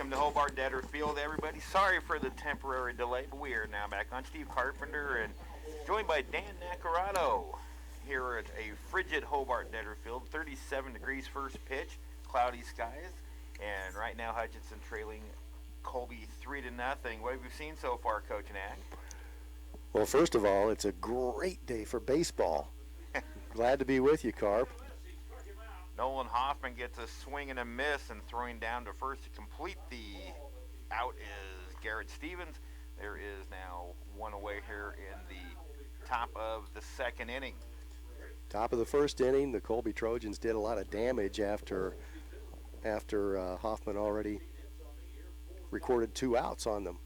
Welcome to Hobart Deader Field, everybody. Sorry for the temporary delay, but we are now back on. Steve Carpenter and joined by Dan Nacarado here at a frigid Hobart Deader Field. 37 degrees first pitch, cloudy skies, and right now Hutchinson trailing Colby 3-0. What have you seen so far, Coach Nack? Well, first of all, it's a great day for baseball. Glad to be with you, Carp. Nolan Hoffman gets a swing and a miss, and throwing down to first to complete the out is Garrett Stevens. There is now one away here in the top of the second inning. Top of the first inning, the Colby Trojans did a lot of damage after Hoffman already recorded 2 outs on them.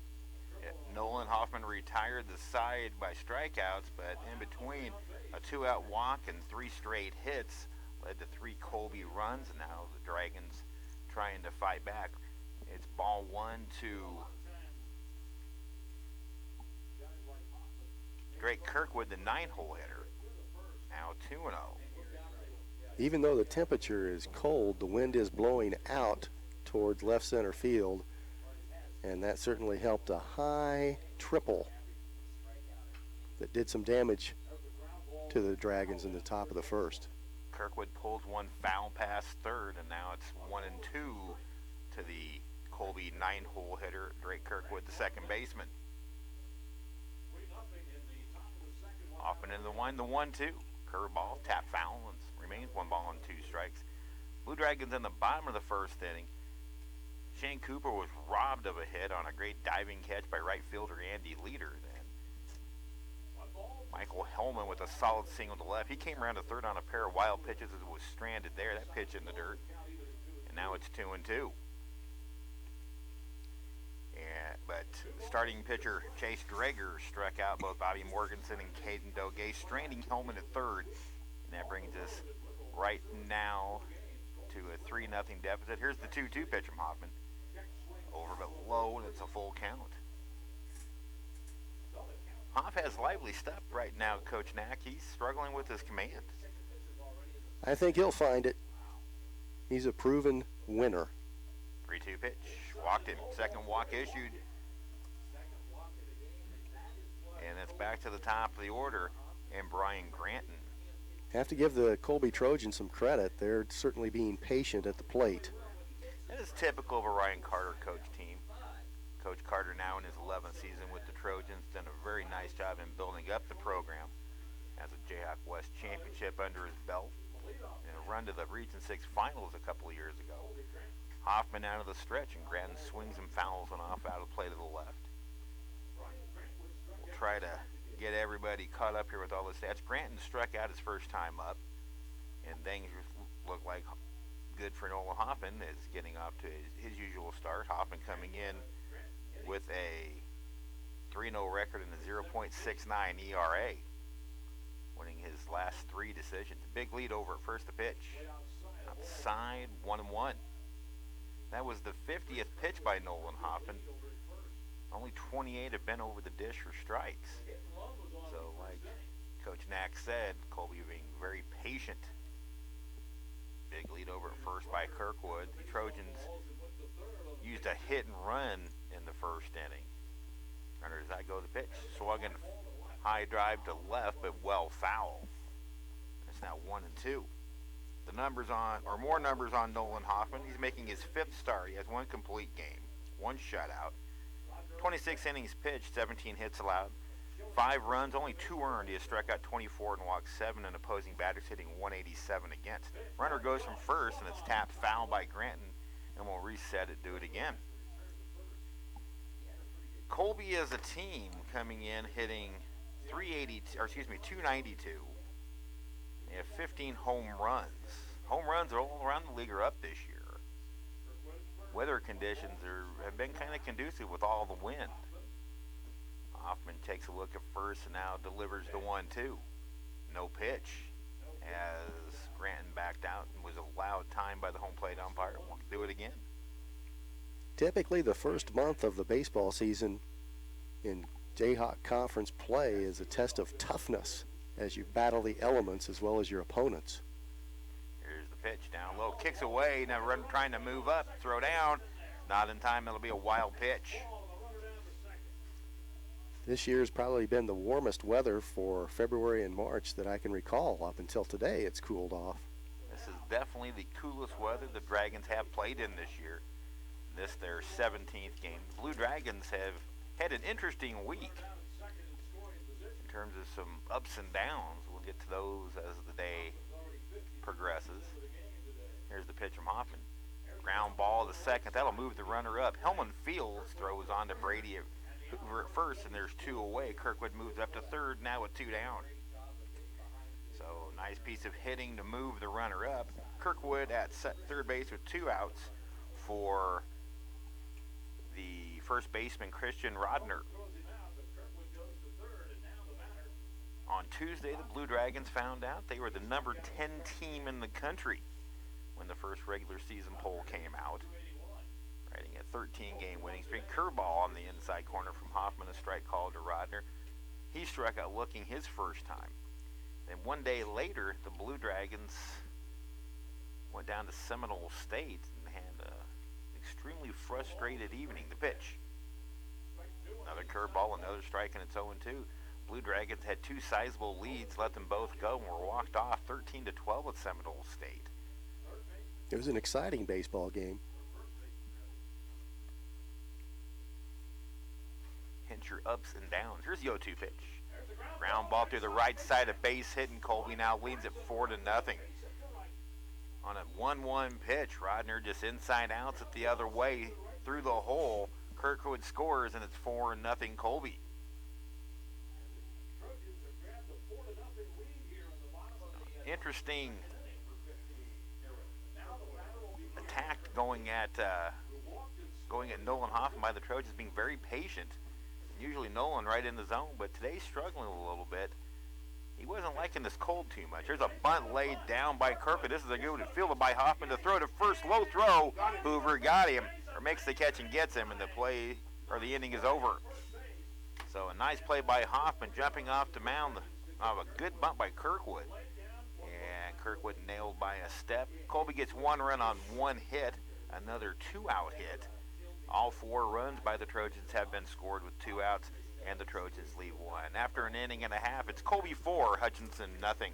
Yeah, Nolan Hoffman retired the side by strikeouts, but in between a 2-out walk and 3 straight hits led to 3 Colby runs, and now the Dragons trying to fight back. It's ball 1 to Drake Kirkwood, the 9-hole hitter. Now 2-0. Even though the temperature is cold, the wind is blowing out towards left center field, and that certainly helped a high triple that did some damage to the Dragons in the top of the first. Kirkwood pulls one foul past third, and now it's 1-2 to the Colby 9-hole hitter, Drake Kirkwood, the second baseman. Hoffman in the 1-2. Curveball, tap foul, and remains 1 ball and 2 strikes. Blue Dragons in the bottom of the first inning. Shane Cooper was robbed of a hit on a great diving catch by right fielder Andy Leader. Then Michael Hellman with a solid single to left. He came around to third on a pair of wild pitches as it was stranded there. That pitch in the dirt. And now it's 2-2. But starting pitcher Chase Drager struck out both Bobby Morganson and Caden Doge, stranding Hellman at third. And that brings us right now to a 3-0 deficit. Here's the 2-2 pitch from Hoffman. Over but low, and it's a full count. Hoff has lively stuff right now, Coach Knack. He's struggling with his command. I think he'll find it. He's a proven winner. 3-2 pitch. Walked him. Second walk issued. And it's back to the top of the order, and Brian Granton. Have to give the Colby Trojans some credit. They're certainly being patient at the plate. That is typical of a Ryan Carter coach team. Coach Carter now in his 11th season with the Trojans, done a very nice job in building up the program. Has a Jayhawk West championship under his belt and a run to the Region 6 finals a couple of years ago. Hoffman out of the stretch, and Granton swings and fouls one off out of play to the left. We'll try to get everybody caught up here with all the stats. Granton struck out his first time up, and things look like good for Nolan Hoffman is getting off to his usual start. Hoffman coming in with a 3-0 record and a 0.69 ERA, winning his last 3 decisions. Big lead over at first, the pitch. Outside, 1-1. That was the 50th pitch by Nolan Hoffman. Only 28 have been over the dish for strikes. So, like Coach Knack said, Colby being very patient. Big lead over at first by Kirkwood. The Trojans used a hit and run in the first inning. Runners I go to the pitch. Swung high drive to left, but well foul. It's now 1-2. The numbers on, or more numbers on Nolan Hoffman. He's making his 5th start. He has 1 complete game, 1 shutout. 26 innings pitched, 17 hits allowed, 5 runs, only 2 earned. He has struck out 24 and walked 7, and opposing batters hitting 187 against. Runner goes from first, and it's tapped foul by Granton, and we'll reset it, do it again. Colby as a team coming in hitting 292. They have 15 home runs. Home runs all around the league are up this year. Weather conditions have been kind of conducive with all the wind. Hoffman takes a look at first and now delivers the 1-2. No pitch as Granton backed out and was allowed time by the home plate umpire. We'll do it again. Typically, the first month of the baseball season in Jayhawk Conference play is a test of toughness as you battle the elements as well as your opponents. Here's the pitch down low, kicks away, now trying to move up, throw down, Not in time. It'll be a wild pitch. This year's probably been the warmest weather for February and March that I can recall. Up until today, it's cooled off. This is definitely the coolest weather the Dragons have played in this year. This their 17th game. The Blue Dragons have had an interesting week in terms of some ups and downs. We'll get to those as the day progresses. Here's the pitch from Hoffman. Ground ball to second. That'll move the runner up. Hellman Fields throws on to Brady Hoover at first, and there's 2 away. Kirkwood moves up to third, now with 2 down. So nice piece of hitting to move the runner up. Kirkwood at third base with 2 outs for the first baseman, Christian Rodner. On Tuesday, the Blue Dragons found out they were the number 10 team in the country when the first regular season poll came out. Riding a 13-game winning streak. Curveball on the inside corner from Hoffman, a strike call to Rodner. He struck out looking his first time. Then one day later, the Blue Dragons went down to Seminole State and had an extremely frustrated evening. The pitch. Another curveball, another strike, and it's 0-2. Blue Dragons had 2 sizable leads, let them both go, and were walked off 13-12 at Seminole State. It was an exciting baseball game. Hincher ups and downs. Here's the 0-2 pitch. Ground ball through the right side, a base hit, and Colby now leads it 4-0. On a 1-1 pitch, Rodner just inside outs it the other way through the hole. Kirkwood scores, and it's 4-0 Colby. Interesting attack going at Nolan Hoffman by the Trojans, being very patient. Usually Nolan right in the zone, but today's struggling a little bit. He wasn't liking this cold too much. There's a bunt laid down by Kirkwood. This is a good one fielded by Hoffman to throw to first. Low throw. Hoover got him, or makes the catch and gets him, and the inning is over. So a nice play by Hoffman, jumping off the mound. A good bunt by Kirkwood. And Kirkwood nailed by a step. Colby gets 1 run on 1 hit, another 2-out hit. All 4 runs by the Trojans have been scored with 2 outs, and the Trojans leave 1. After an inning and a half, it's Colby 4, Hutchinson nothing.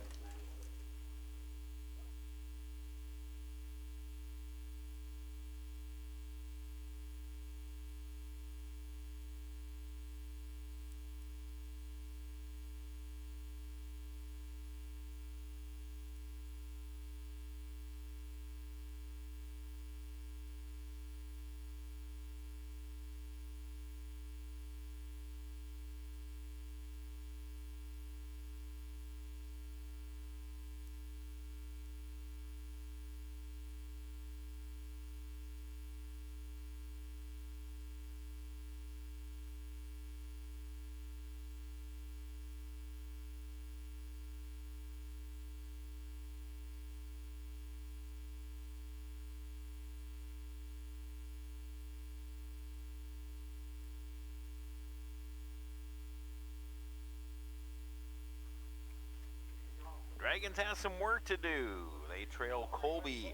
Dragons have some work to do. They trail Colby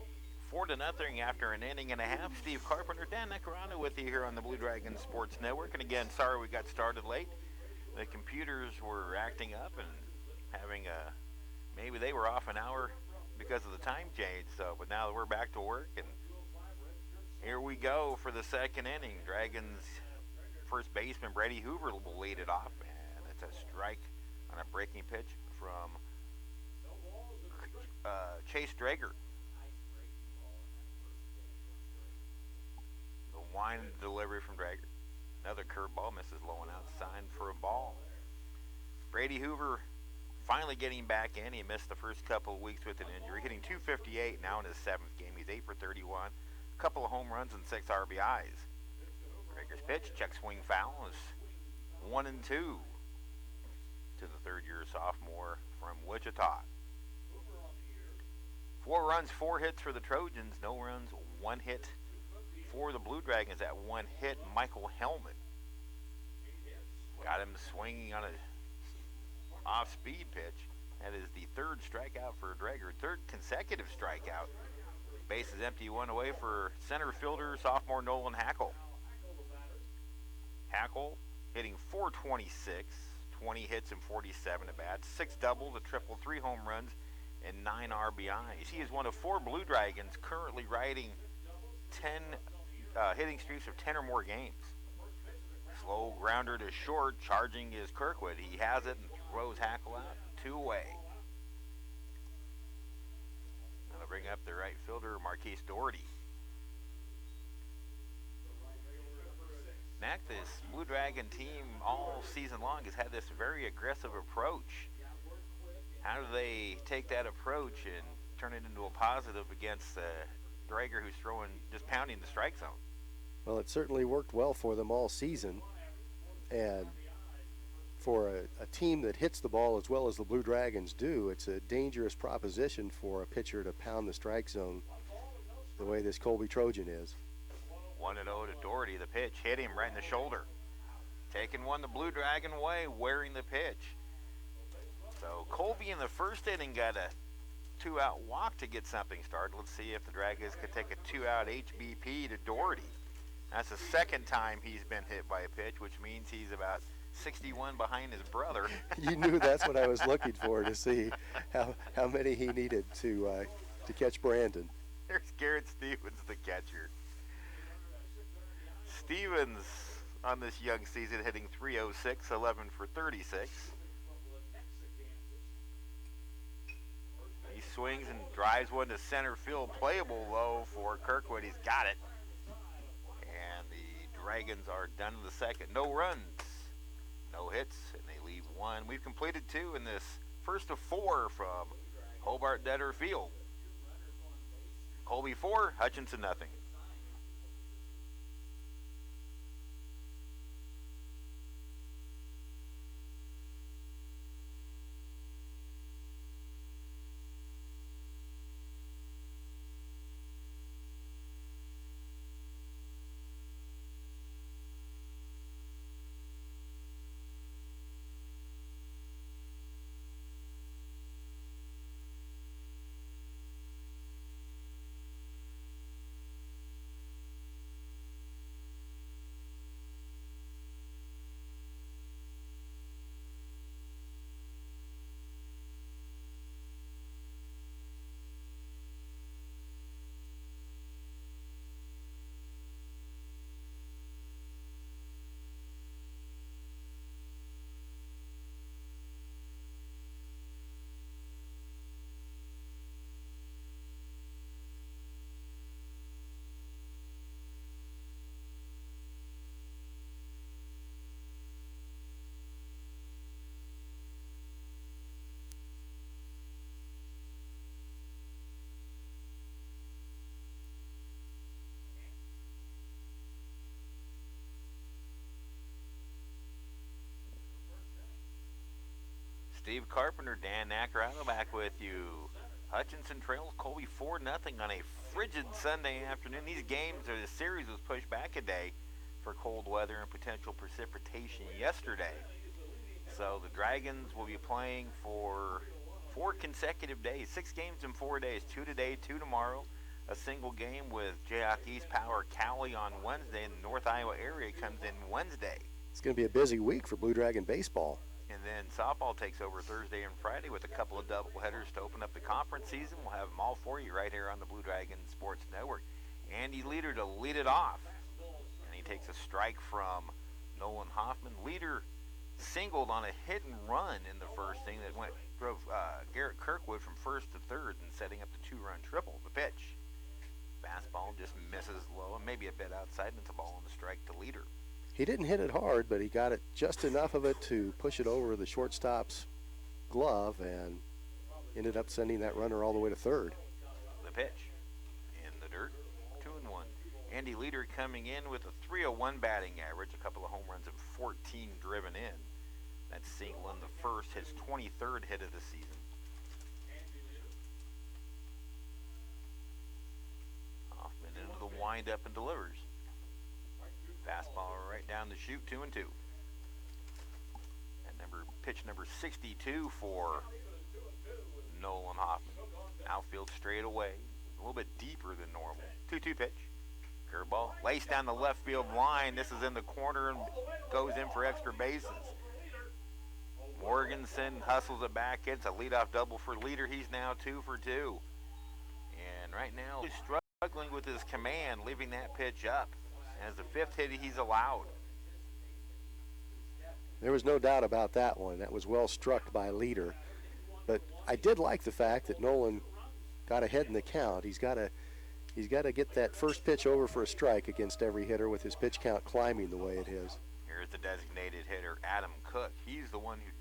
4-0 after an inning and a half. Steve Carpenter, Dan Necarano with you here on the Blue Dragons Sports Network. And again, sorry we got started late. The computers were acting up and having maybe they were off an hour because of the time change. So, but now we're back to work, and here we go for the second inning. Dragons first baseman Brady Hoover will lead it off, and it's a strike on a breaking pitch from Chase Drager. The line delivery from Drager. Another curveball, misses low and outside for a ball. Brady Hoover finally getting back in. He missed the first couple of weeks with an injury, hitting .258 now in his 7th game. He's 8 for 31, a couple of home runs and 6 RBIs. Drager's pitch, check swing foul, is 1-2 to the third-year sophomore from Wichita. 4 runs, 4 hits for the Trojans. No runs, 1 hit for the Blue Dragons. That 1 hit, Michael Hellman. Got him swinging on a off-speed pitch. That is the 3rd strikeout for Drager, 3rd consecutive strikeout Base is empty, one away for center fielder, sophomore Nolan Hackle. Hackle hitting .426, 20 hits and 47 at bats, 6 doubles, a triple, 3 home runs, and 9 RBIs. He is one of 4 Blue Dragons currently riding 10 hitting streaks of 10 or more games. Slow grounder to short, charging is Kirkwood. He has it and throws Hackle out, 2 away. That'll bring up the right fielder, Marquise Doherty. Mac, this Blue Dragon team all season long has had this very aggressive approach. How do they take that approach and turn it into a positive against Drager, who's just pounding the strike zone? Well, it certainly worked well for them all season. And for a team that hits the ball as well as the Blue Dragons do, it's a dangerous proposition for a pitcher to pound the strike zone the way this Colby Trojan is. 1-0 to Doherty. The pitch hit him right in the shoulder. Taking one the Blue Dragon way, wearing the pitch. So Colby in the first inning got a 2-out walk to get something started. Let's see if the Dragons could take a 2-out HBP to Doherty. That's the second time he's been hit by a pitch, which means he's about 61 behind his brother. You knew that's what I was looking for, to see how many he needed to catch Brandon. There's Garrett Stevens, the catcher. Stevens on this young season hitting .306, 11 for 36. He swings and drives one to center field, playable low for Kirkwood. He's got it. And the Dragons are done in the second. No runs, no hits, and they leave 1. We've completed 2 in this first of 4 from Hobart Detter Field. Colby 4, Hutchinson nothing. Steve Carpenter, Dan Nacarado back with you. Hutchinson trails Colby 4-0 on a frigid Sunday afternoon. These games, or the series, was pushed back a day for cold weather and potential precipitation yesterday. So the Dragons will be playing for 4 consecutive days, 6 games in 4 days, 2 today, 2 tomorrow. A single game with Jayhawk East Power Cowley on Wednesday, and the North Iowa area comes in Wednesday. It's going to be a busy week for Blue Dragon baseball. And then softball takes over Thursday and Friday with a couple of doubleheaders to open up the conference season. We'll have them all for you right here on the Blue Dragon Sports Network. Andy Leader to lead it off. And he takes a strike from Nolan Hoffman. Leader singled on a hit and run in the first inning that drove Garrett Kirkwood from first to third and setting up the 2-run triple. The pitch. Fastball just misses low and maybe a bit outside, and it's a ball on the strike to Leader. He didn't hit it hard, but he got it just enough of it to push it over the shortstop's glove and ended up sending that runner all the way to third. The pitch in the dirt, 2-1. Andy Leader coming in with a .301 batting average, a couple of home runs and 14 driven in. That's single in the first, his 23rd hit of the season. Hoffman into the windup and delivers. Fastball right down the chute, 2-2. And pitch number 62 for Nolan Hoffman. Outfield straight away. little bit deeper than normal. 2-2 pitch. Curveball. Laced down the left field line. This is in the corner and goes in for extra bases. Morganson hustles it back. It's a leadoff double for Leader. He's now 2 for 2. And right now he's struggling with his command, leaving that pitch up. As the 5th hit he's allowed. There was no doubt about that one. That was well struck by Leader. But I did like the fact that Nolan got ahead in the count. He's got to get that first pitch over for a strike against every hitter with his pitch count climbing the way it is. Here's the designated hitter, Adam Cook. He's the one who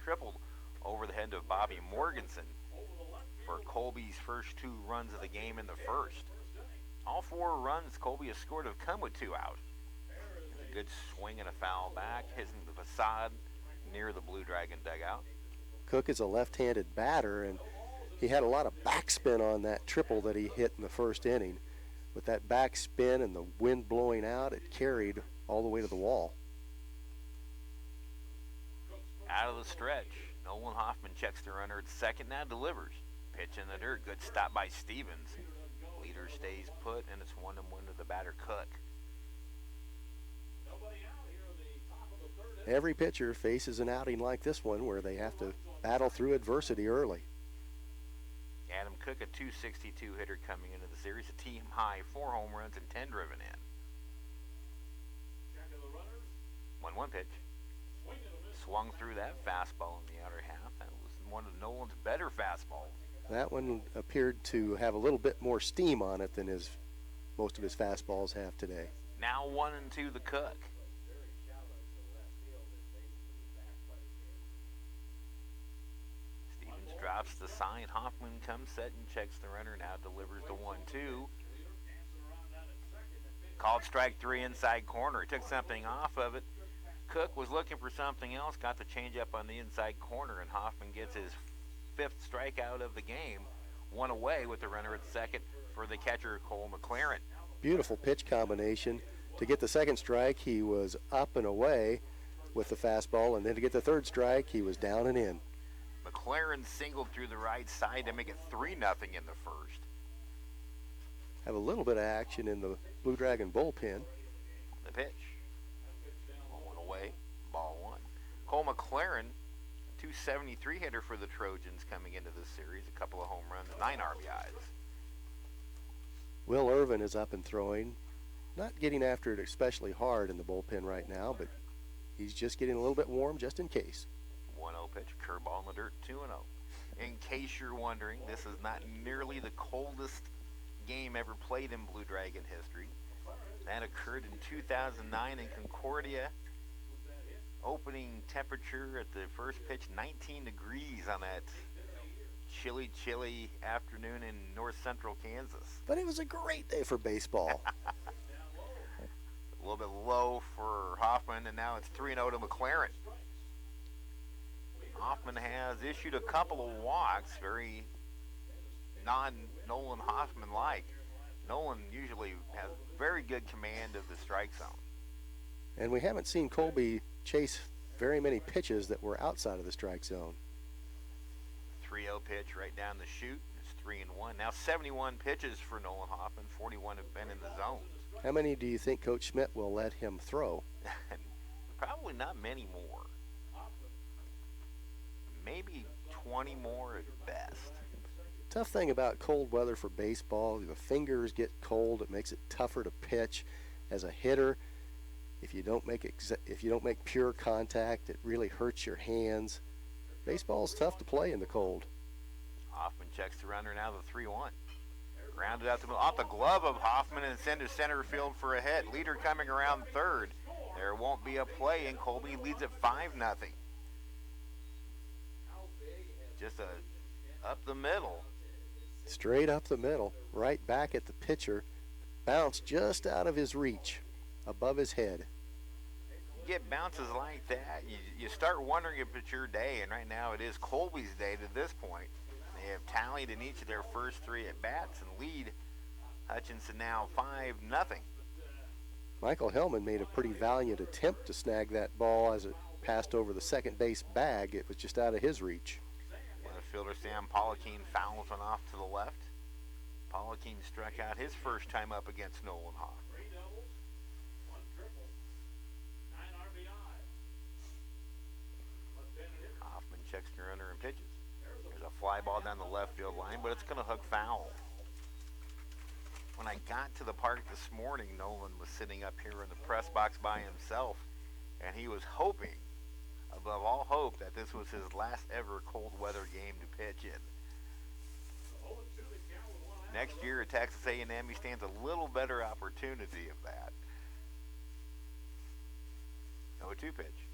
tripled over the head of Bobby Morganson for Colby's first 2 runs of the game in the first. All 4 runs Colby has scored have come with 2 out. A good swing and a foul back, hitting the facade near the Blue Dragon dugout. Cook is a left-handed batter, and he had a lot of backspin on that triple that he hit in the first inning. With that backspin and the wind blowing out, it carried all the way to the wall. Out of the stretch, Nolan Hoffman checks the runner at second, now delivers. Pitch in the dirt, good stop by Stevens. Leader stays put, and it's 1-1 to the batter, Cook. Every pitcher faces an outing like this one where they have to battle through adversity early. Adam Cook, a .262 hitter coming into the series, a team high 4 home runs and 10 driven in. 1-1 pitch. Swung through that fastball in the outer half. That was one of Nolan's better fastballs. That one appeared to have a little bit more steam on it than most of his fastballs have today. Now 1-2 the Cook. Stevens drops the sign. Hoffman comes set and checks the runner. Now delivers the 1-2. Called strike 3 inside corner. He took something off of it. Cook was looking for something else, got the changeup on the inside corner, and Hoffman gets his 5th strikeout of the game. 1 away with the runner at second for the catcher, Cole McLaren. Beautiful pitch combination. To get the 2nd strike, he was up and away with the fastball, and then to get the 3rd strike, he was down and in. McLaren singled through the right side to make it 3-0 in the first. Have a little bit of action in the Blue Dragon bullpen. The pitch. 1 away, ball 1. Cole McLaren, 273 hitter for the Trojans coming into this series. A couple of home runs, 9 RBIs. Will Irvin is up and throwing. Not getting after it especially hard in the bullpen right now, but he's just getting a little bit warm just in case. 1-0 pitch, curveball in the dirt, 2-0. In case you're wondering, this is not nearly the coldest game ever played in Blue Dragon history. That occurred in 2009 in Concordia. Opening temperature at the first pitch, 19 degrees on that chilly afternoon in north central Kansas. But it was a great day for baseball. A little bit low for Hoffman, and now it's 3-0 to McLaren. Hoffman has issued a couple of walks, very non-Nolan Hoffman-like. Nolan usually has very good command of the strike zone. And we haven't seen Colby chase very many pitches that were outside of the strike zone. 3-0 pitch right down the chute. It's 3-1. Now 71 pitches for Nolan Hoffman. 41 have been in the zones. How many do you think Coach Schmidt will let him throw? Probably not many more. Maybe 20 more at best. Tough thing about cold weather for baseball, the fingers get cold. It makes it tougher to pitch. As a hitter, if you don't make pure contact, it really hurts your hands. Baseball's tough to play in the cold. Hoffman checks the runner, now the 3-1. Grounded out off the glove of Hoffman and sent to center field for a hit. Leader coming around third. There won't be a play, and Colby leads at 5-0. Just up the middle. Straight up the middle, right back at the pitcher. Bounced just out of his reach, above his head. You get bounces like that, you start wondering if it's your day, and right now it is Colby's day to this point. They have tallied in each of their first 3 at-bats and lead Hutchinson now 5-0. Michael Hellman made a pretty valiant attempt to snag that ball as it passed over the second base bag. It was just out of his reach. Fielder Sam Polakine fouls one off to the left. Paula King struck out his first time up against Nolan Hoffman. Hoffman checks the runner and pitches. There's a fly ball down the left field line, but it's going to hook foul. When I got to the park this morning, Nolan was sitting up here in the press box by himself, and he was hoping, above all hope, that this was his last ever cold weather game to pitch in. Next year at Texas A&M, he stands a little better opportunity of that. 0-2 pitch.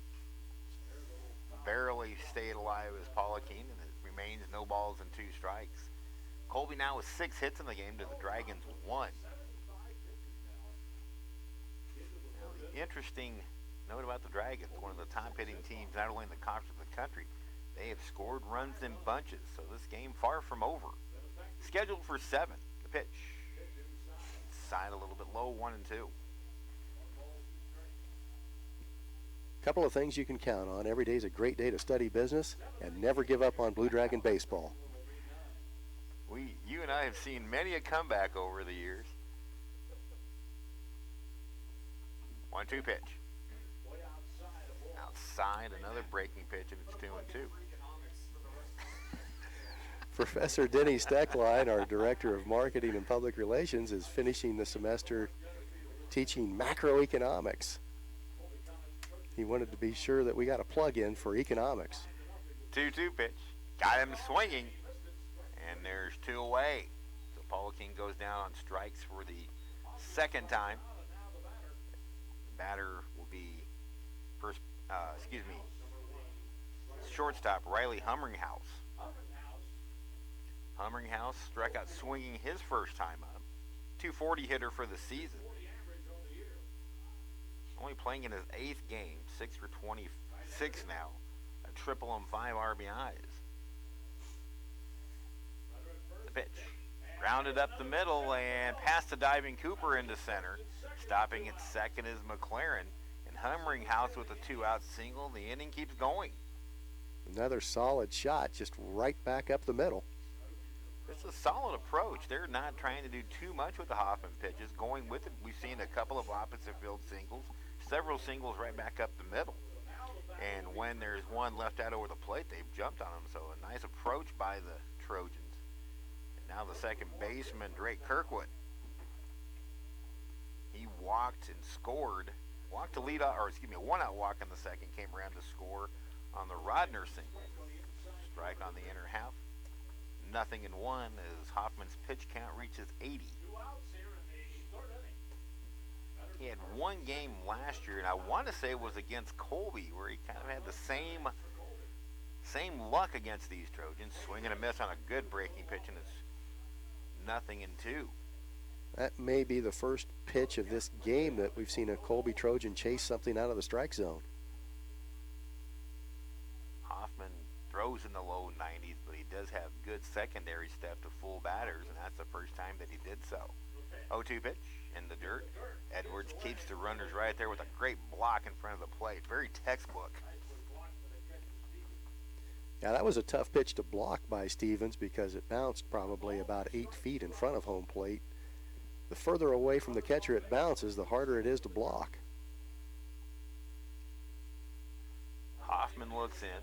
Barely stayed alive as Paula Keen, and it remains no balls and 2 strikes. Colby now with 6 hits in the game to the Dragons 1. Now, the interesting note about the Dragons, one of the top hitting teams not only in the conference but the country, they have scored runs in bunches, so this game far from over. Scheduled for 7. The pitch. Side a little bit low, 1-2. Couple of things you can count on. Every day is a great day to study business and never give up on Blue Dragon baseball. You and I have seen many a comeback over the years. 1-2 pitch. Outside, another breaking pitch, and it's 2-2. Professor Denny Steckline, our Director of Marketing and Public Relations, is finishing the semester teaching macroeconomics. He wanted to be sure that we got a plug-in for economics. 2-2 pitch. Got him swinging. And there's 2 away. So Paula King goes down on strikes for the second time. The batter will be shortstop Riley Humringhouse. Humringhouse struck out swinging his first time up. 240 hitter for the season. Only playing in his 8th game, 6 for 26 now. A triple and 5 RBIs. The pitch. Grounded up the middle and past the diving Cooper into center. Stopping at second is McLaren. And Humringhouse with a 2-out single. The inning keeps going. Another solid shot, just right back up the middle. It's a solid approach. They're not trying to do too much with the Hoffman pitches. Going with it, we've seen a couple of opposite field singles. Several singles right back up the middle. And when there's one left out over the plate, they've jumped on them. So a nice approach by the Trojans. And now the second baseman, Drake Kirkwood. He walked and scored. Walked to lead off, a one-out walk in the second. Came around to score on the Rodner single. Strike on the inner half. 0-1 as Hoffman's pitch count reaches 80. He had one game last year, and I want to say it was against Colby, where he kind of had the same luck against these Trojans. Swing and a miss on a good breaking pitch, and it's 0-2. That may be the first pitch of this game that we've seen a Colby Trojan chase something out of the strike zone. Hoffman throws in the low 90s, but he does have good secondary stuff to full batters, and that's the first time that he did so. 0-2 pitch in the dirt. Edwards keeps the runners right there with a great block in front of the plate. Very textbook. Yeah, that was a tough pitch to block by Stevens because it bounced probably about 8 feet in front of home plate. The further away from the catcher it bounces, the harder it is to block. Hoffman looks in.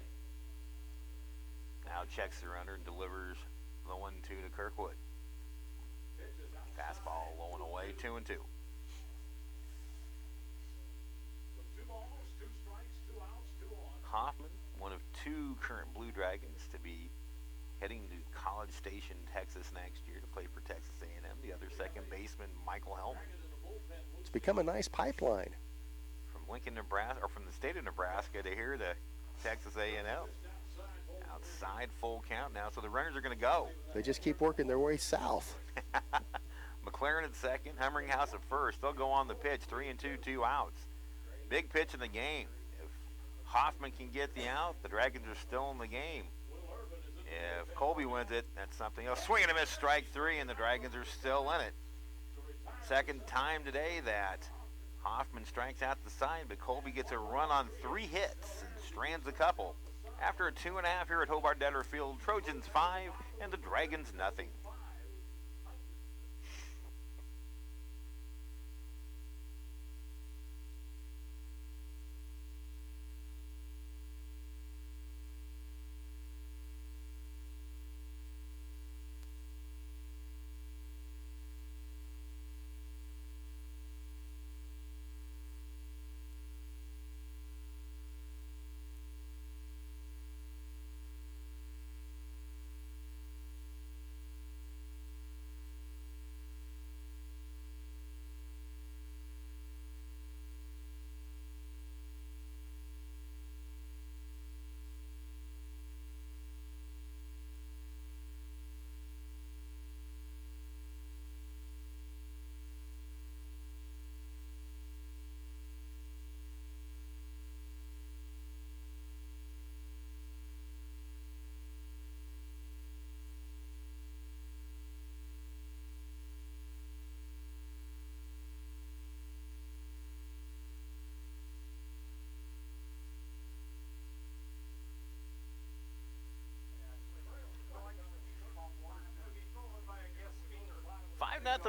Now checks the runner and delivers the 1-2 to Kirkwood. Fastball low and away, 2-2. Hoffman, one of 2 current Blue Dragons to be heading to College Station, Texas next year to play for Texas A&M. The other second baseman, Michael Hellman. It's become a nice pipeline. From Lincoln, Nebraska, or from the state of Nebraska to here to Texas A&M. Outside, full count now, so the runners are going to go. They just keep working their way south. McLaren at second, Humringhouse at first. They'll go on the pitch, 3-2, 2 outs. Big pitch in the game. If Hoffman can get the out, the Dragons are still in the game. If Colby wins it, that's something else. Swing and a miss, strike 3, and the Dragons are still in it. Second time today that Hoffman strikes out the side, but Colby gets a run on 3 hits and strands a couple. After a 2.5 here at Hobart Detter Field, Trojans 5 and the Dragons nothing.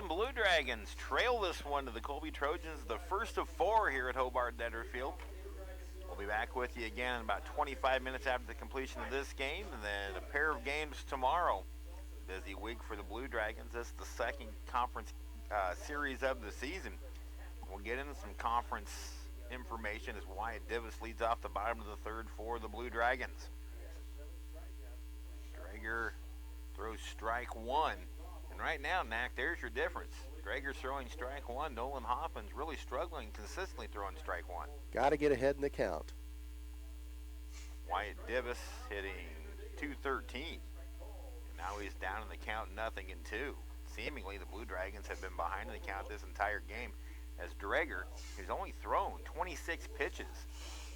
Blue Dragons trail this one to the Colby Trojans, the first of 4 here at Hobart Netterfield. We'll be back with you again in about 25 minutes after the completion of this game, and then a pair of games tomorrow. Busy week for the Blue Dragons. This is the second conference series of the season. We'll get into some conference information as Wyatt Divis leads off the bottom of the third for the Blue Dragons. Drager throws strike 1. And right now, Knack, there's your difference. Drager's throwing strike 1. Nolan Hoffman's really struggling consistently throwing strike 1. Got to get ahead in the count. Wyatt Divis hitting .213. And now he's down in the count 0-2. Seemingly, the Blue Dragons have been behind in the count this entire game, as Drager has only thrown 26 pitches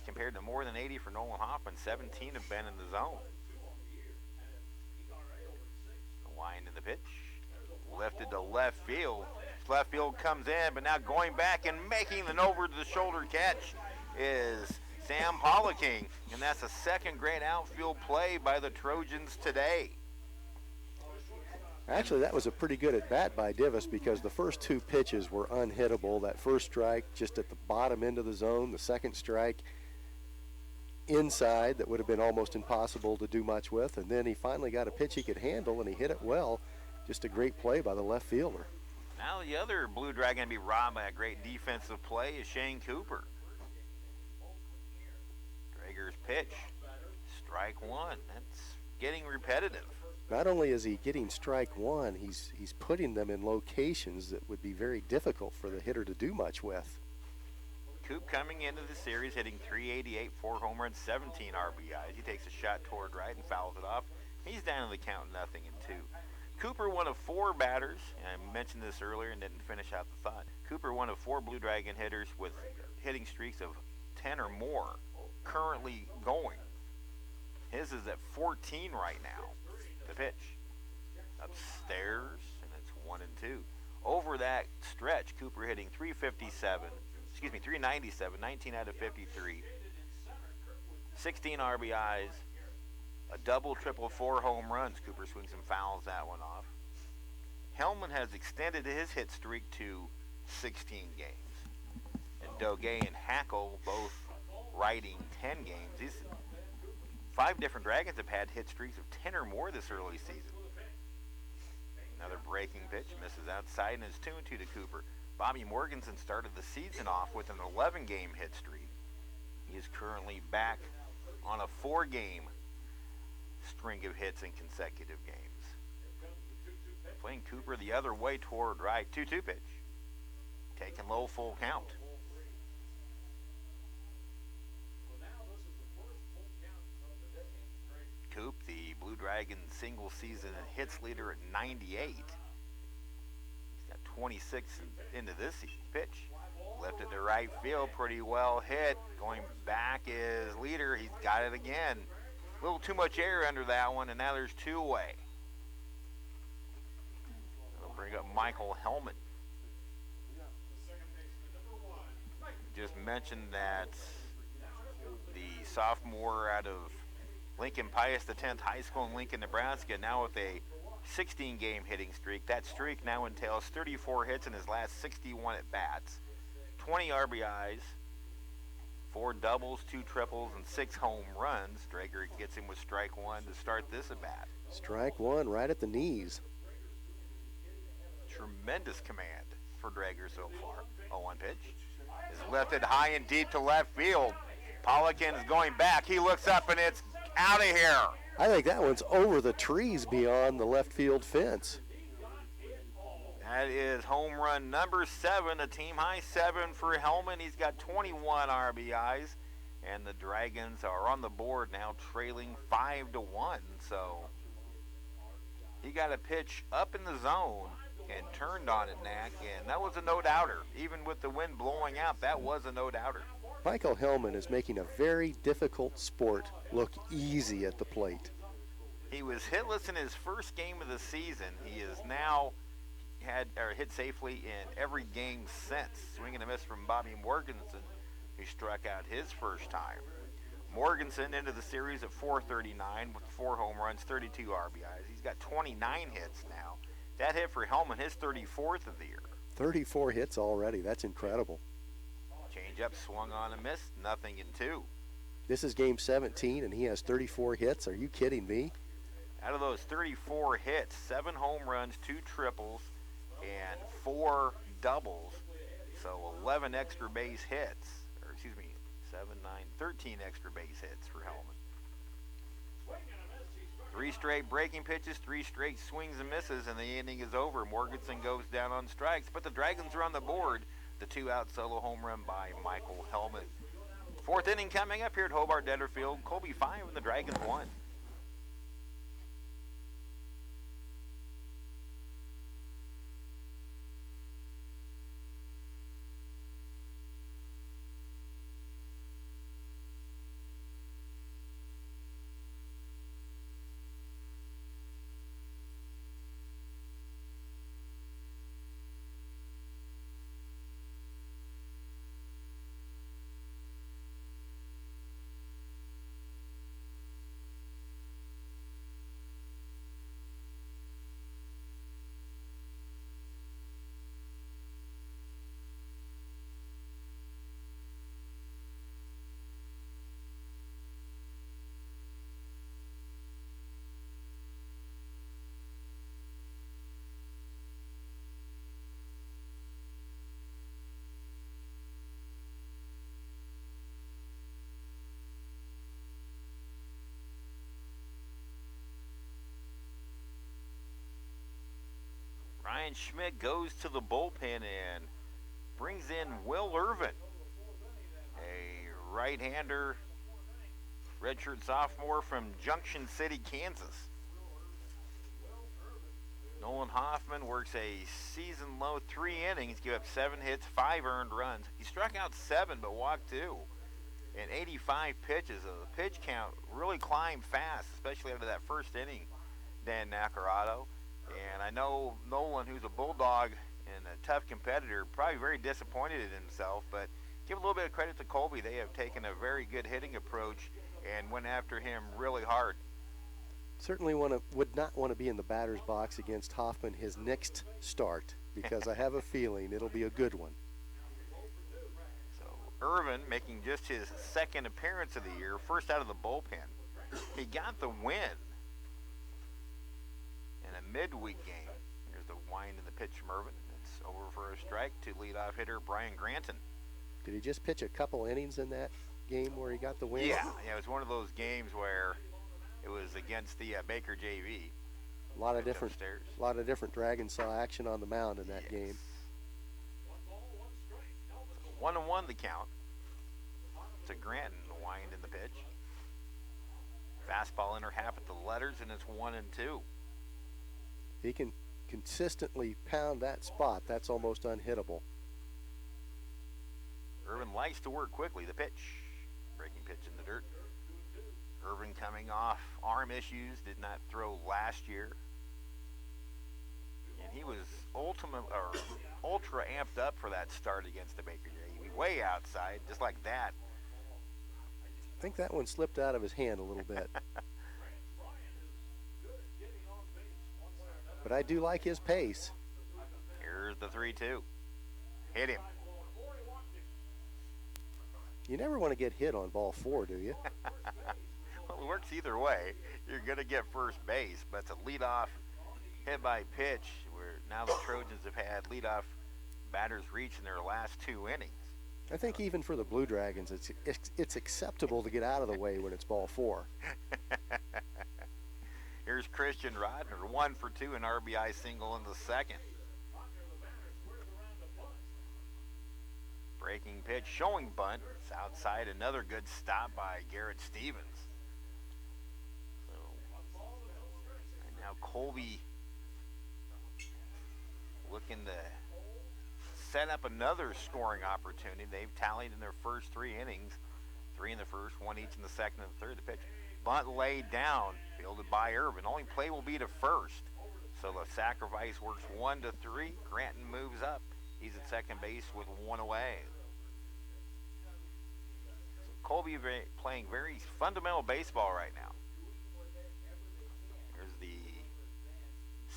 compared to more than 80 for Nolan Hoffman. 17 have been in the zone. The line to the pitch. Lifted to left field. Left field comes in, but now going back and making an over-the-shoulder catch is Sam Pollicking. And that's a second great outfield play by the Trojans today. Actually, that was a pretty good at-bat by Divis because the first 2 pitches were unhittable. That first strike just at the bottom end of the zone. The second strike inside that would have been almost impossible to do much with. And then he finally got a pitch he could handle, and he hit it well. Just a great play by the left fielder. Now the other Blue Dragon to be robbed by a great defensive play is Shane Cooper. Drager's pitch, strike 1. That's getting repetitive. Not only is he getting strike 1, he's putting them in locations that would be very difficult for the hitter to do much with. Coop coming into the series hitting .388, 4 home runs, 17 RBIs. He takes a shot toward right and fouls it off. He's down in the count 0-2. Cooper, one of 4 batters, and I mentioned this earlier and didn't finish out the thought. Cooper, one of 4 Blue Dragon hitters with hitting streaks of 10 or more currently going. His is at 14 right now. The pitch. Upstairs, and it's 1-2. Over that stretch, Cooper hitting .397, 19 out of 53. 16 RBIs. A double, triple, 4 home runs. Cooper swings and fouls that one off. Hellman has extended his hit streak to 16 games. And Doge and Hackle both riding 10 games. These 5 different Dragons have had hit streaks of 10 or more this early season. Another breaking pitch, misses outside, and it's 2-2 to Cooper. Bobby Morganson started the season off with an 11-game hit streak. He is currently back on a 4-game string of hits in consecutive games. Playing Cooper the other way toward right. 2-2 pitch. Taking low, full count. Coop, the Blue Dragon single season hits leader at 98. He's got 26 into this pitch. Lifted to right field, pretty well hit. Going back is leader. He's got it again. A little too much air under that one, and now there's 2 away. That'll bring up Michael Hellman. Just mentioned that the sophomore out of Lincoln Pius X High School in Lincoln, Nebraska, now with a 16-game hitting streak. That streak now entails 34 hits in his last 61 at-bats, 20 RBIs, 4 doubles, 2 triples, and 6 home runs. Drager gets him with strike 1 to start this at-bat. Strike 1 right at the knees. Tremendous command for Drager so far. 0-1 pitch is lifted high and deep to left field. Pollicking is going back. He looks up, and it's out of here. I think that one's over the trees beyond the left field fence. That is home run number 7, a team high 7 for Hellman. He's got 21 RBIs, and the Dragons are on the board now, trailing 5-1. So he got a pitch up in the zone and turned on it, Knack, and that was a no-doubter. Even with the wind blowing out, that was a no-doubter. Michael Hellman is making a very difficult sport look easy at the plate. He was hitless in his first game of the season. He is now hit safely in every game since. Swing and a miss from Bobby Morganson, who struck out his first time. Morganson into the series at .439 with 4 home runs, 32 RBIs. He's got 29 hits now, That hit for Hellman, his 34th of the year. 34 hits already. That's incredible. Change-up swung on and missed. Nothing in 2. This is game 17, and he has 34 hits. Are you kidding me? Out of those 34 hits, 7 home runs, 2 triples, and 4 doubles. So 11 extra base hits. Or excuse me, 7, 9, 13 extra base hits for Hellman. 3 straight breaking pitches, 3 straight swings and misses, and the inning is over. Morganson goes down on strikes, but the Dragons are on the board. The 2-out solo home run by Michael Hellman. 4th inning coming up here at Hobart Detterfield. Colby 5 and the Dragons 1. Ryan Schmidt goes to the bullpen and brings in Will Irvin, a right-hander, redshirt sophomore from Junction City, Kansas. Nolan Hoffman works a season-low 3 innings, give up 7 hits, 5 earned runs. He struck out 7 but walked 2 in 85 pitches. The pitch count really climbed fast, especially after that first inning, Dan Nacarado. And I know Nolan, who's a Bulldog and a tough competitor, probably very disappointed in himself, but give a little bit of credit to Colby. They have taken a very good hitting approach and went after him really hard. Certainly would not want to be in the batter's box against Hoffman his next start, because I have a feeling it'll be a good one. So Irvin making just his 2nd appearance of the year, first out of the bullpen. He got the win in a midweek game. Here's the wind and the pitch from Irvin. It's over for a strike to leadoff hitter Brian Granton. Did he just pitch a couple innings in that game where he got the win? Yeah, it was one of those games where it was against the Baker JV. A lot of different Dragons saw action on the mound in that game. 1-1 the count to Granton, the wind in the pitch. Fastball in or half at the letters, and it's 1-2. He can consistently pound that spot. That's almost unhittable. Irvin likes to work quickly. The pitch. Breaking pitch in the dirt. Irvin coming off arm issues, did not throw last year. And he was ultra amped up for that start against the Baker JV. Way outside, just like that. I think that one slipped out of his hand a little bit. But I do like his pace. Here's the 3-2. Hit him. You never want to get hit on ball 4, do you? Well, it works either way. You're going to get first base, but it's a leadoff hit by pitch where now the Trojans have had leadoff batters reach in their last 2 innings. I think even for the Blue Dragons, it's acceptable to get out of the way when it's ball 4. Here's Christian Rodner, 1 for 2, an RBI single in the 2nd. Breaking pitch, showing bunt. It's outside, another good stop by Garrett Stevens. So, and now Colby looking to set up another scoring opportunity. They've tallied in their first 3 innings. 3 in the first, 1 each in the 2nd and the 3rd. The pitch. Bunt laid down, fielded by Irvin. Only play will be to first. So the sacrifice works 1-3. Granton moves up. He's at second base with 1 away. So Colby playing very fundamental baseball right now. Here's the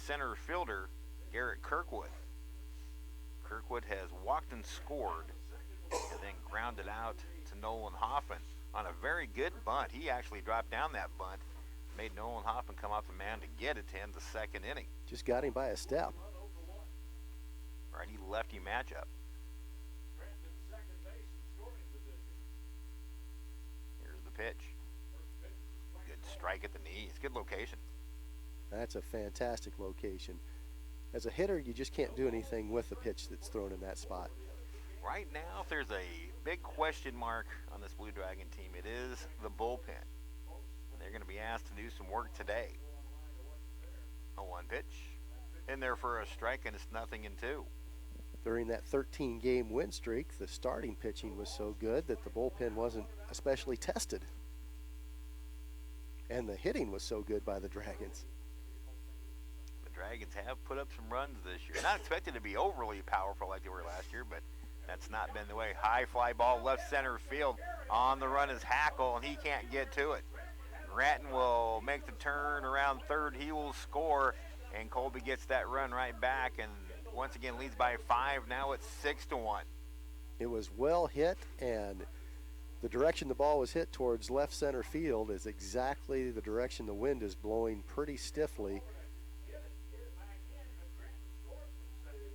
center fielder, Garrett Kirkwood. Kirkwood has walked and scored and then grounded out to Nolan Hoffman on a very good bunt. He actually dropped down that bunt, made Nolan Hoffman come off the mound to get it to end the second inning. Just got him by a step. Righty-lefty matchup. Here's the pitch. Good strike at the knees. Good location. That's a fantastic location. As a hitter, you just can't do anything with the pitch that's thrown in that spot. Right now, if there's a big question mark on this Blue Dragon team, it is the bullpen. And they're going to be asked to do some work today. A 1 pitch. In there for a strike, and it's 0-2. During that 13-game win streak, the starting pitching was so good that the bullpen wasn't especially tested. And the hitting was so good by the Dragons. Dragons have put up some runs this year. Not expected to be overly powerful like they were last year, but that's not been the way. High fly ball left center field. On the run is Hackle, and he can't get to it. Gratton will make the turn around third. He will score, and Colby gets that run right back, and once again leads by 5. Now it's 6-1. It was well hit, and the direction the ball was hit towards left center field is exactly the direction the wind is blowing pretty stiffly.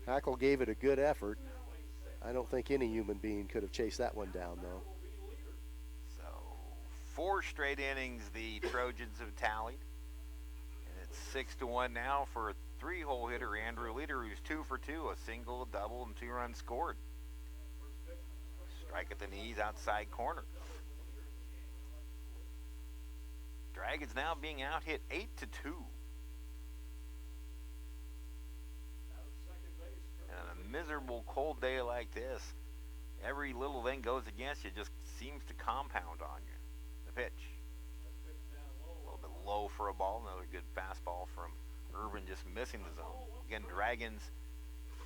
Hackle gave it a good effort. I don't think any human being could have chased that one down, though. So 4 straight innings the Trojans have tallied. And it's 6-1 now for a 3-hole hitter, Andrew Leader, who's 2 for 2, a single, a double, and 2 runs scored. Strike at the knees, outside corner. Dragons now being out hit 8-2. Miserable cold day like this, every little thing goes against you, just seems to compound on you. The pitch, a little bit low for a ball. Another good fastball from Irvin, just missing the zone. Again, Dragons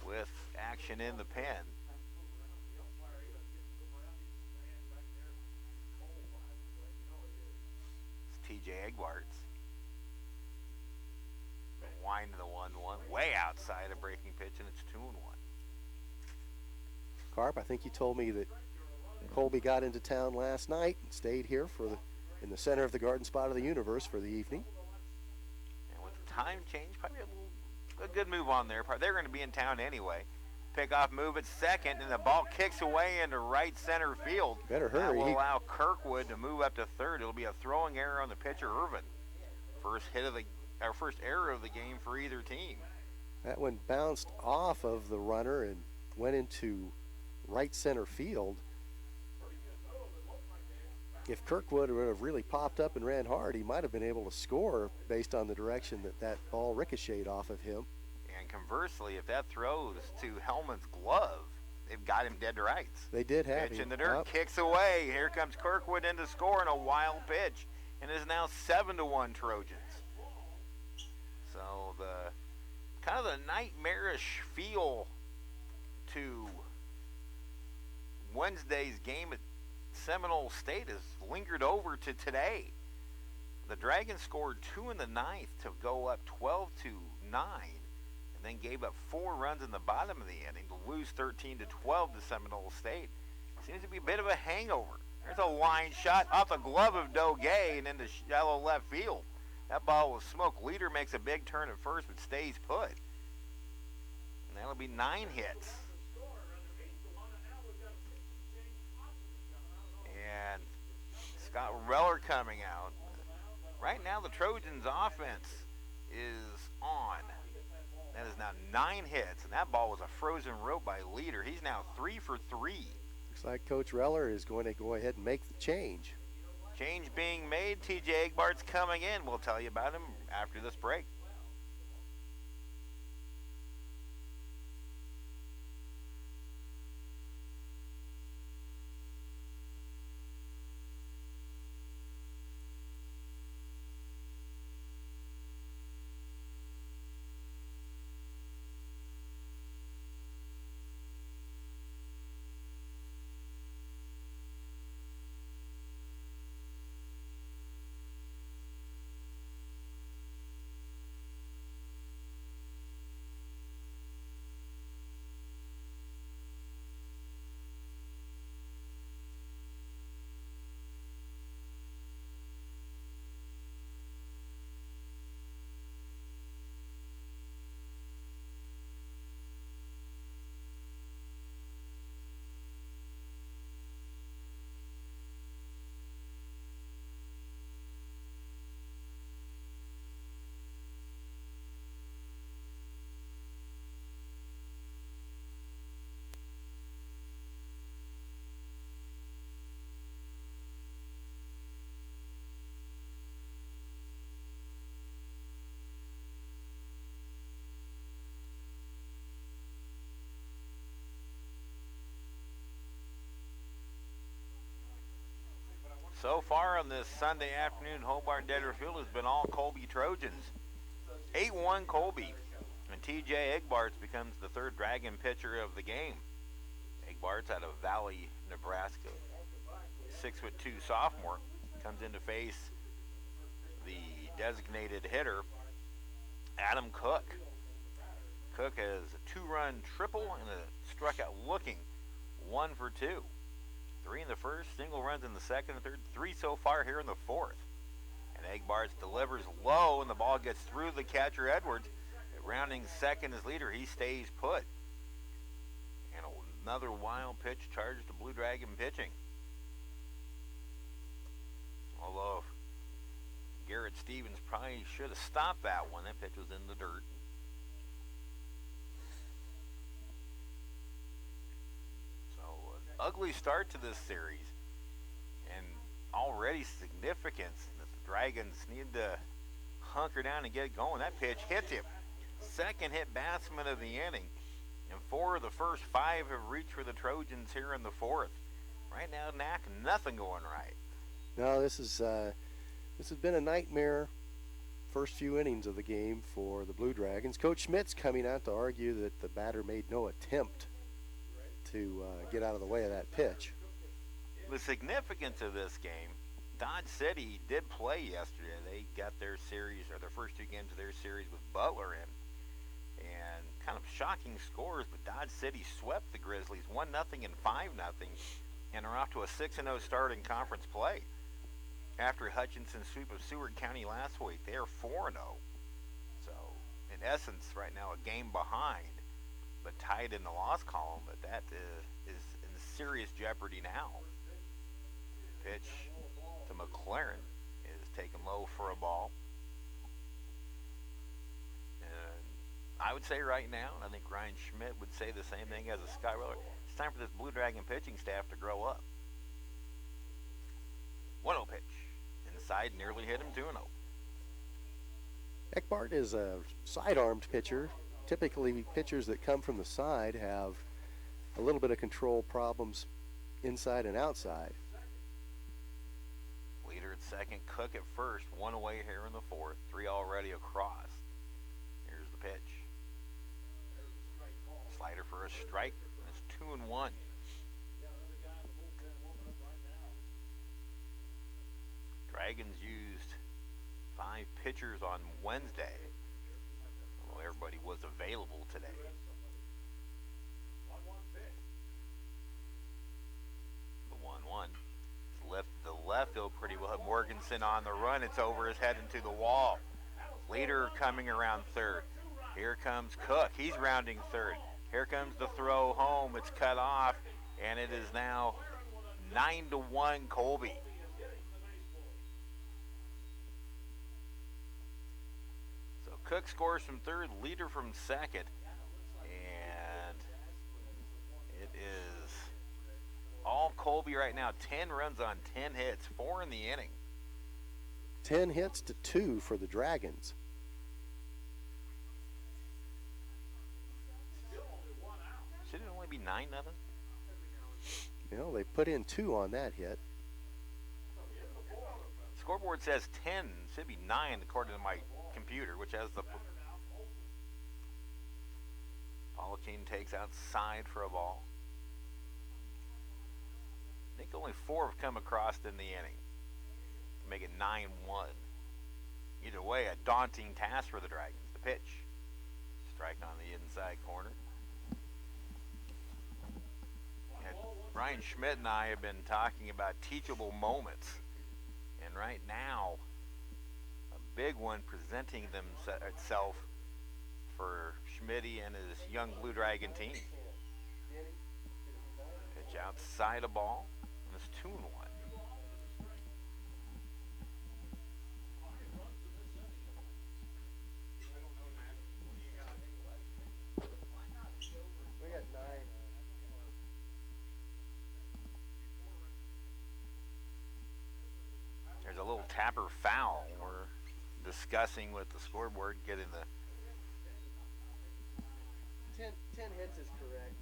with action in the pen. It's TJ Egwarts. Wind to the 1-1, way outside a breaking pitch, and it's 2-1. Carp, I think you told me that Colby got into town last night and stayed here in the center of the garden spot of the universe for the evening. And with the time change, probably a good move on their part. They're going to be in town anyway. Pickoff move at second, and the ball kicks away into right center field. Better hurry. That will allow Kirkwood to move up to third. It'll be a throwing error on the pitcher, Irvin. First error of the game for either team. That one bounced off of the runner and went into right center field. If Kirkwood would have really popped up and ran hard, he might have been able to score based on the direction that ball ricocheted off of him. And conversely, if that throws to Hellman's glove, they've got him dead to rights. They did have pitch him. in the dirt, kicks away. Here comes Kirkwood in to score in a wild pitch, and it is now 7-1 Trojans. So the kind of the nightmarish feel to Wednesday's game at Seminole State has lingered over to today. The Dragons scored 2 in the 9th to go up 12-9, and then gave up 4 runs in the bottom of the inning to lose 13-12 to Seminole State. Seems to be a bit of a hangover. There's a line shot off the glove of Doge and into shallow left field. That ball was smoke. Leader makes a big turn at first, but stays put. And that'll be 9 hits. And Scott Reller coming out. Right now, the Trojans' offense is on. That is now 9 hits, and that ball was a frozen rope by Leader. He's now 3 for 3. Looks like Coach Reller is going to go ahead and make the change. Change being made. TJ Egbart's coming in. We'll tell you about him after this break. on this Sunday afternoon. Hobart Deader Field has been all Colby Trojans. 8-1 Colby. And TJ Egbarts becomes the third Dragon pitcher of the game. Egbarts out of Valley, Nebraska. 6'2" sophomore. Comes in to face the designated hitter, Adam Cook. Cook has a 2-run triple and a struck out looking 1 for 2. 3 in the first, single runs in the second and third, 3 so far here in the fourth. And Egbarts delivers low, and the ball gets through the catcher Edwards. Rounding second as leader, he stays put. And another wild pitch charged to Blue Dragon pitching. Although Garrett Stevens probably should have stopped that one. That pitch was in the dirt. So an ugly start to this series. And already significance that the Dragons need to hunker down and get going. That pitch hits him. Second hit batsman of the inning. And 4 of the first 5 have reached for the Trojans here in the fourth. Right now, Knack, nothing going right. No, this has been a nightmare first few innings of the game for the Blue Dragons. Coach Schmidt's coming out to argue that the batter made no attempt to get out of the way of that pitch. The significance of this game, Dodge City did play yesterday. They got their series, or their first 2 games of their series with Butler in. And kind of shocking scores, but Dodge City swept the Grizzlies 1-0 and 5-0 and are off to a 6-0 start in conference play. After Hutchinson's sweep of Seward County last week, they are 4-0. So, in essence, right now a game behind, but tied in the loss column, but that is in serious jeopardy now. Pitch to McLaren is taken low for a ball. And I would say right now, and I think Ryan Schmidt would say the same thing as a Scott Weller, it's time for this Blue Dragon pitching staff to grow up. 1-0 pitch. Inside, nearly hit him 2-0. Eckbart is a side-armed pitcher. Typically, pitchers that come from the side have a little bit of control problems inside and outside. Leader at second, Cook at first, 1 away here in the fourth, 3 already across. Here's the pitch. Slider for a strike. That's 2-1. Dragons used 5 pitchers on Wednesday. Well, everybody was available today. The 1-1 left the left field pretty well. Morganson on the run. It's over his head into the wall. Leader coming around third. Here comes Cook. He's rounding third. Here comes the throw home. It's cut off, and it is now 9-1 Colby. Cook scores from third, Leader from second, and it is all Colby right now. 10 runs on 10 hits, 4 in the inning. 10 hits to 2 for the Dragons. Should it only be 9-0? You know, they put in 2 on that hit. Scoreboard says 10, should be 9 according to my computer, which has the Polakine takes outside for a ball. I think only 4 have come across in the inning to make it 9-1. Either way, a daunting task for the Dragons. The pitch, strike on the inside corner. And Ryan Schmidt and I have been talking about teachable moments, and right now big one presenting itself for Schmitty and his young Blue Dragon team. Pitch outside a ball, and it's 2-1. We got 9. There's a little Tapper foul. We're discussing with the scoreboard, getting the 10 hits is correct.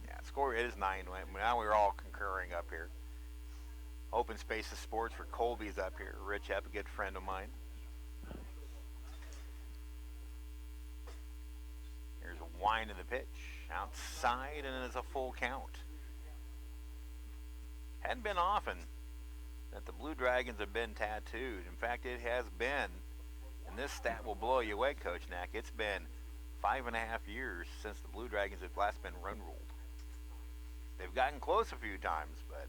Yeah, score is 9. Now we're all concurring up here. Open Spaces Sports for Colby's up here. Rich Epp, a good friend of mine. Here's a wind in the pitch. Outside, and it is a full count. Hadn't been often that the Blue Dragons have been tattooed. In fact, it has been, and this stat will blow you away, Coach Knack. It's been 5.5 years since the Blue Dragons have last been run ruled. They've gotten close a few times, but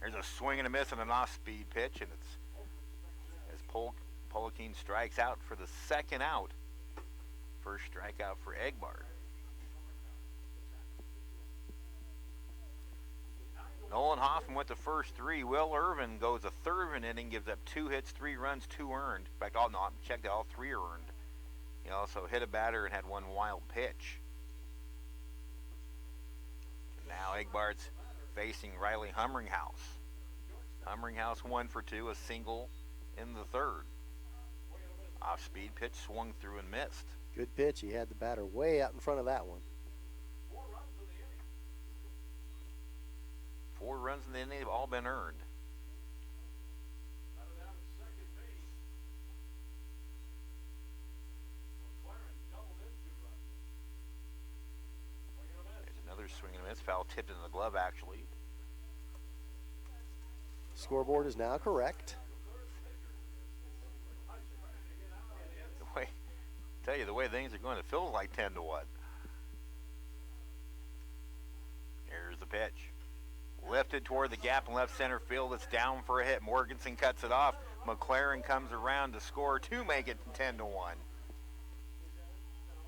there's a swing and a miss and an off-speed pitch, and it's as Polakine strikes out for the second out. First strikeout for Egbard. Nolan Hoffman went the first three. Will Irvin goes a third of an inning, gives up 2 hits, 3 runs, 2 earned. In fact, checked all 3 are earned. He also hit a batter and had 1 wild pitch. Now Egbard's facing Riley Humringhouse. Humringhouse 1 for 2, a single in the third. Off-speed pitch swung through and missed. Good pitch. He had the batter way out in front of that one. 4 runs in the inning, they've all been earned. There's another swing and a miss. Foul tipped in the glove, actually. Scoreboard is now correct. The way things are going, it feels like 10-1. Here's the pitch. Lifted toward the gap in left center field. It's down for a hit. Morganson cuts it off. McLaren comes around to score to make it 10-1.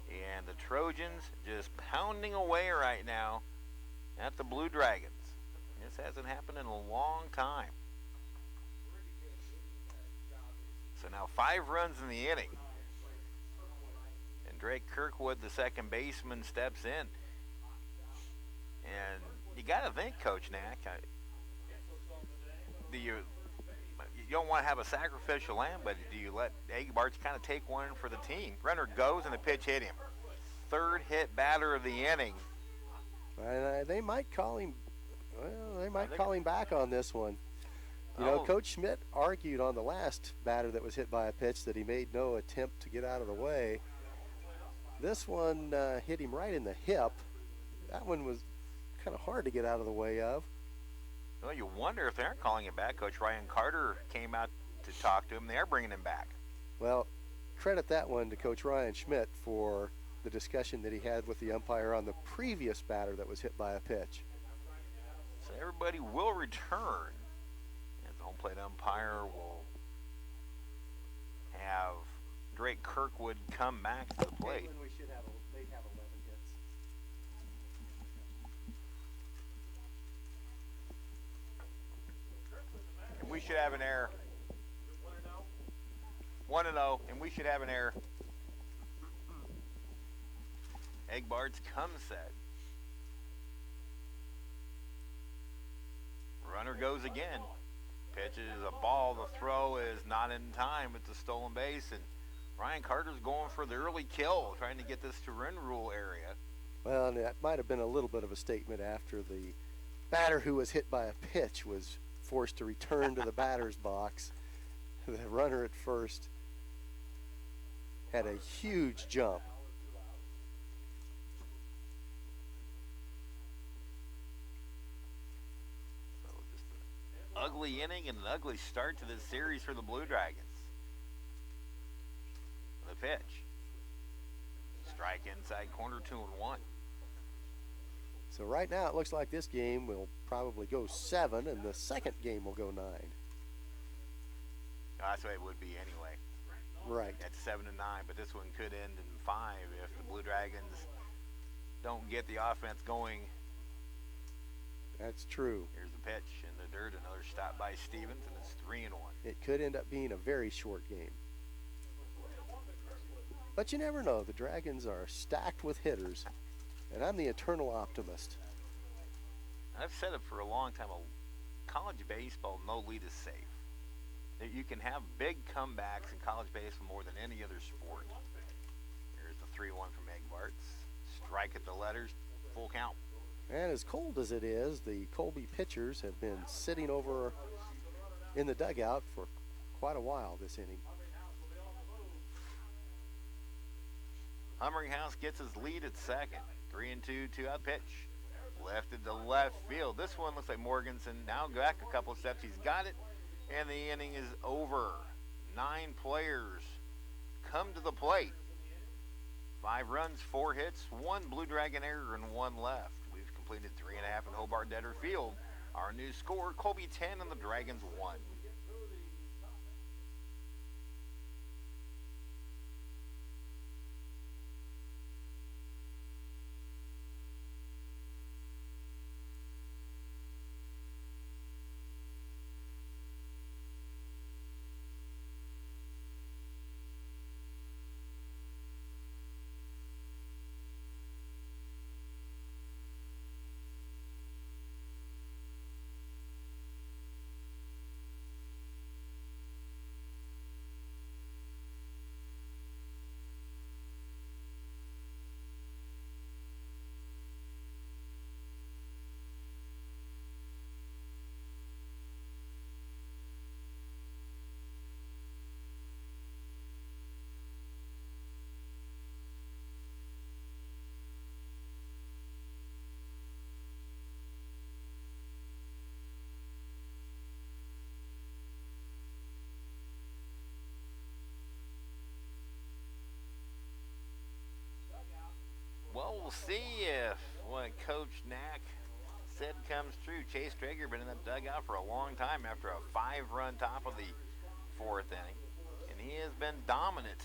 And the Trojans just pounding away right now at the Blue Dragons. This hasn't happened in a long time. So now 5 runs in the inning. And Drake Kirkwood, the second baseman, steps in. And you got to think, Coach Knack, you don't want to have a sacrificial lamb, but do you let Egbard kind of take one for the team? Runner goes and the pitch hit him. Third hit batter of the inning. They might call him. Well, they might call him back on this one. You know, Coach Schmidt argued on the last batter that was hit by a pitch that he made no attempt to get out of the way. This one hit him right in the hip. That one was kind of hard to get out of the way of. Well, you wonder if they aren't calling him back. Coach Ryan Carter came out to talk to him. They are bringing him back. Well, credit that one to Coach Ryan Schmidt for the discussion that he had with the umpire on the previous batter that was hit by a pitch. So everybody will return. And the home plate umpire will have Drake Kirkwood come back to the plate. They'd have 11 hits. And we should have an error. 1-0, and we should have an error. Egbard's come set. Runner goes again. Pitches a ball. The throw is not in time. It's a stolen base, and Ryan Carter's going for the early kill, trying to get this to run rule area. Well, and that might have been a little bit of a statement after the batter who was hit by a pitch was forced to return to the batter's box. The runner at first had a huge jump. So just an ugly inning and an ugly start to this series for the Blue Dragons. The pitch. Strike inside corner, 2-1. So right now it looks like this game will probably go 7 and the second game will go 9. That's the way it would be anyway. Right. At 7-9, but this one could end in 5 if the Blue Dragons don't get the offense going. That's true. Here's the pitch in the dirt. Another stop by Stevens, and it's 3-1. It could end up being a very short game. But you never know. The Dragons are stacked with hitters, and I'm the eternal optimist. I've said it for a long time. College baseball, no lead is safe. That you can have big comebacks in college baseball more than any other sport. Here's the 3-1 from Egbard. Strike at the letters, full count. And as cold as it is, the Colby pitchers have been sitting over in the dugout for quite a while this inning. Humringhouse gets his lead at second. 3-2, 2-out pitch. Lefted to left field. This one looks like Morganson now back a couple of steps. He's got it, and the inning is over. 9 players come to the plate. 5 runs, 4 hits, 1 Blue Dragon error, and 1 left. We've completed 3.5 in Hobart Detter Field. Our new score, Colby 10 and the Dragons 1. Well, we'll see if what Coach Knack said comes true. Chase Traeger been in that dugout for a long time after a 5-run top of the 4th inning, and he has been dominant.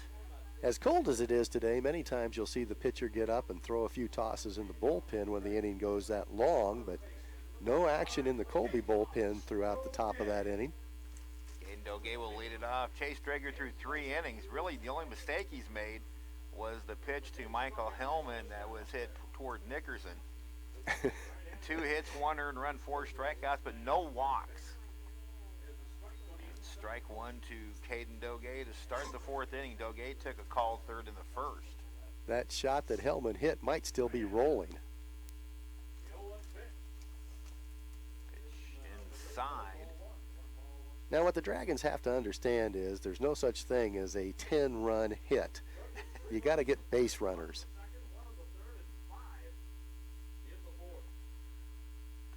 As cold as it is today, many times you'll see the pitcher get up and throw a few tosses in the bullpen when the inning goes that long, but no action in the Colby bullpen throughout the top of that inning. Caden Doge will lead it off. Chase Traeger through 3 innings. Really, the only mistake he's made was the pitch to Michael Hellman that was hit toward Nickerson. 2 hits, 1 earned run, 4 strikeouts, but no walks. And strike 1 to Caden Doge to start the 4th inning. Doge took a called third in the 1st. That shot that Hellman hit might still be rolling. Pitch inside. Now what the Dragons have to understand is there's no such thing as a 10-run hit. You got to get base runners.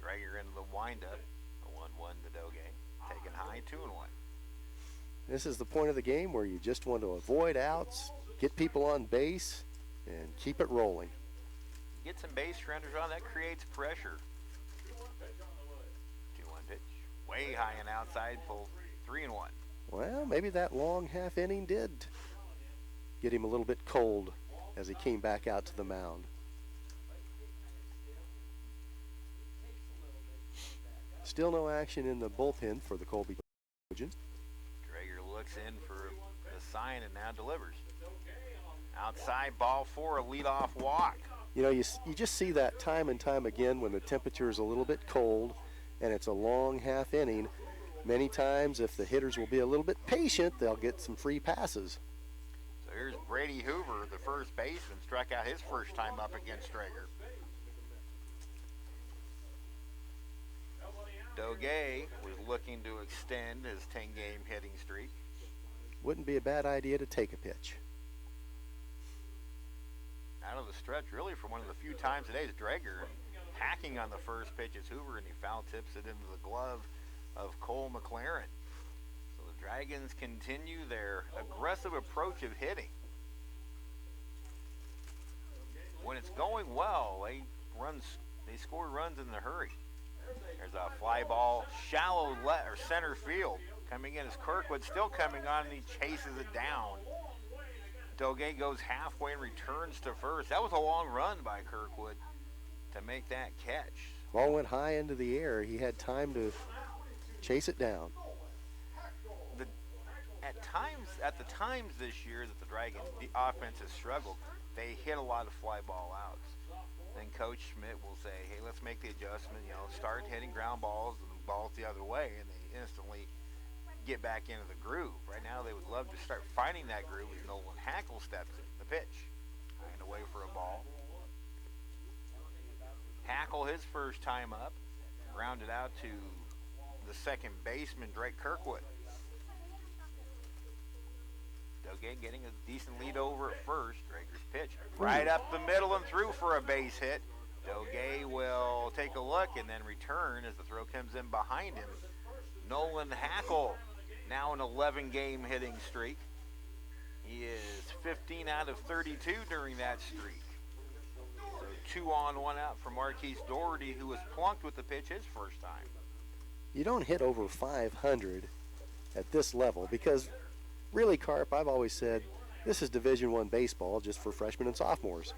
Drager into the windup. 1-1 to Doge. Taken high, 2-1. This is the point of the game where you just want to avoid outs, get people on base, and keep it rolling. Get some base runners on, that creates pressure. 2-1 pitch. Way high and outside, pull 3-1. Well, maybe that long half inning did get him a little bit cold as he came back out to the mound. Still no action in the bullpen for the Colby Trojans. Drager looks in for the sign and now delivers. Outside, ball 4, a leadoff walk. You know, you just see that time and time again when the temperature is a little bit cold and it's a long half inning. Many times, if the hitters will be a little bit patient, they'll get some free passes. So here's Brady Hoover, the first baseman, struck out his first time up against Drager. Doge was looking to extend his 10-game hitting streak. Wouldn't be a bad idea to take a pitch. Out of the stretch, really, for one of the few times today, is Drager hacking on the first pitch is Hoover, and he foul tips it into the glove of Cole McLaren. So the Dragons continue their aggressive approach of hitting. When it's going well, they score runs in a hurry. There's a fly ball, shallow center field. Coming in is Kirkwood, still coming on, and he chases it down. Doge goes halfway and returns to first. That was a long run by Kirkwood to make that catch. Ball went high into the air. He had time to chase it down. At the times this year that the Dragons offense has struggled, they hit a lot of fly ball outs. Then Coach Schmidt will say, hey, let's make the adjustment, start hitting ground balls and balls the other way, and they instantly get back into the groove. Right now they would love to start finding that groove as Nolan Hackle steps in the pitch. And away for a ball. Hackle, his first time up, grounded out to the second baseman, Drake Kirkwood. Doge getting a decent lead over at first. Drager's pitch right up the middle and through for a base hit. Doge will take a look and then return as the throw comes in behind him. Nolan Hackle, now an 11-game hitting streak. He is 15 out of 32 during that streak. So 2 on, 1 out for Marquise Doherty, who was plunked with the pitch his first time. You don't hit over 500 at this level because, really, Carp, I've always said this is Division I baseball just for freshmen and sophomores.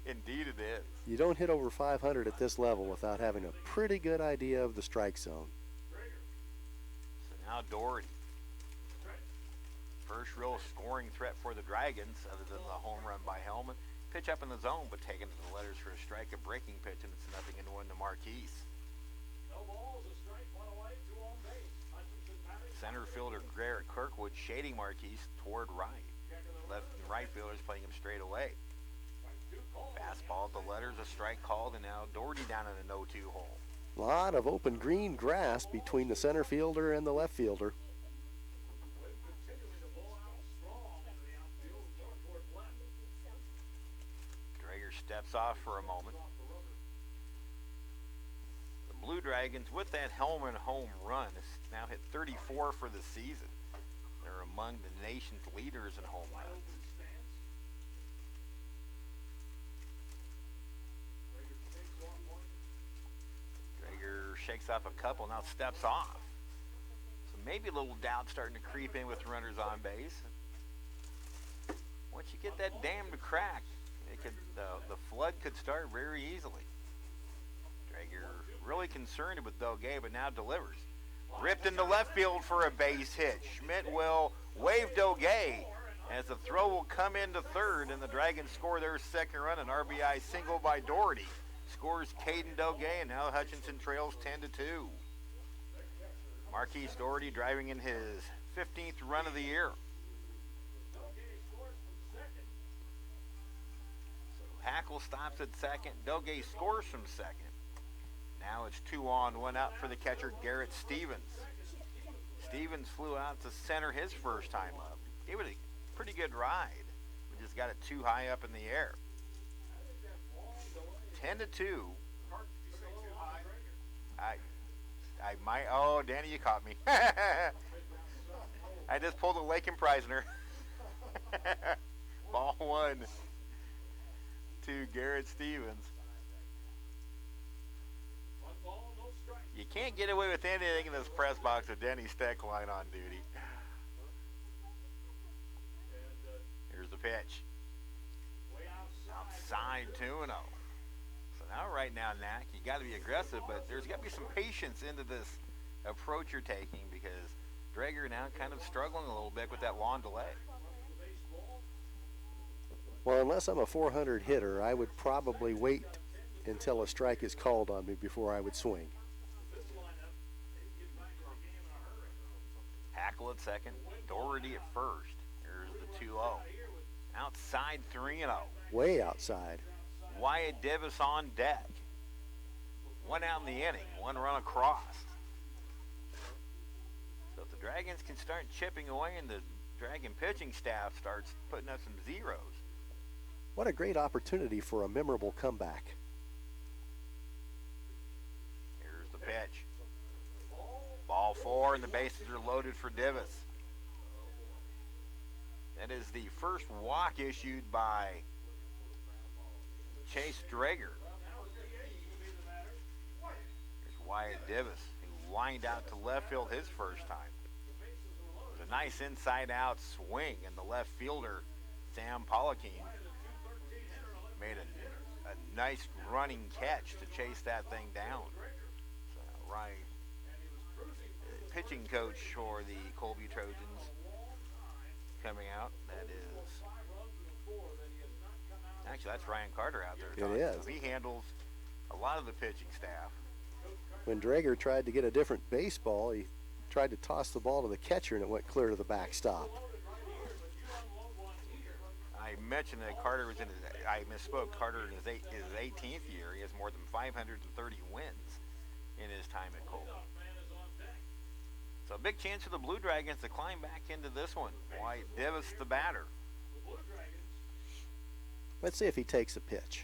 Indeed it is. You don't hit over 500 at this level without having a pretty good idea of the strike zone. So now Doherty. First real scoring threat for the Dragons other than the home run by Hellman. Pitch up in the zone, but taken to the letters for a strike, a breaking pitch, and it's 0-1 to Marquise. Center fielder Garrett Kirkwood shading Marquise toward right. Left and right fielders playing him straight away. Fastball at the letters, a strike called, and now Doherty down in a 0-2 hole. A lot of open green grass between the center fielder and the left fielder. Drager steps off for a moment. The Blue Dragons, with that Hellman home run, has now hit 34 for the season. They're among the nation's leaders in home runs. Drager shakes off a couple, now steps off. So maybe a little doubt starting to creep in with runners on base. Once you get that dam to crack, it could, the flood could start very easily. Drager really concerned with Doge, but now delivers. Ripped into left field for a base hit. Schmidt will wave Doge as the throw will come into third, and the Dragons score their second run, an RBI single by Doherty. Scores Caden Doge, and now Hutchinson trails 10-2. Marquise Doherty driving in his 15th run of the year. Hackle stops at second. Doge scores from second. Now it's 2 on, 1 out for the catcher, Garrett Stevens. Stevens flew out to center his first time up. Gave it a pretty good ride. We just got it too high up in the air. 10-2. I might, oh, Danny, you caught me. I just pulled a Lake and Preisner. Ball 1 to Garrett Stevens. You can't get away with anything in this press box with Denny Steckline on duty. Here's the pitch. Outside 2-0. So now right now, Knack, you got to be aggressive, but there's got to be some patience into this approach you're taking because Drager now kind of struggling a little bit with that long delay. Well, unless I'm a 400 hitter, I would probably wait until a strike is called on me before I would swing. Hackle at second, Doherty at first. Here's the 2-0. Outside 3-0. Way outside. Wyatt Davis on deck. 1 out in the inning, 1 run across. So if the Dragons can start chipping away and the Dragon pitching staff starts putting up some zeros. What a great opportunity for a memorable comeback. Here's the pitch. Ball 4, and the bases are loaded for Davis. That is the first walk issued by Chase Drager. Here's Wyatt Davis, who lined out to left field his first time. It was a nice inside-out swing, and the left fielder, Sam Polakine, made a nice running catch to chase that thing down. So, right. Pitching coach for the Colby Trojans coming out. That is, actually, that's Ryan Carter out there. It is. So he handles a lot of the pitching staff. When Drager tried to get a different baseball, he tried to toss the ball to the catcher, and it went clear to the backstop. I mentioned that Carter was in his, I misspoke, Carter in his 18th year. He has more than 530 wins in his time at A big chance for the Blue Dragons to climb back into this one. White Divis, the batter. Let's see if he takes a pitch.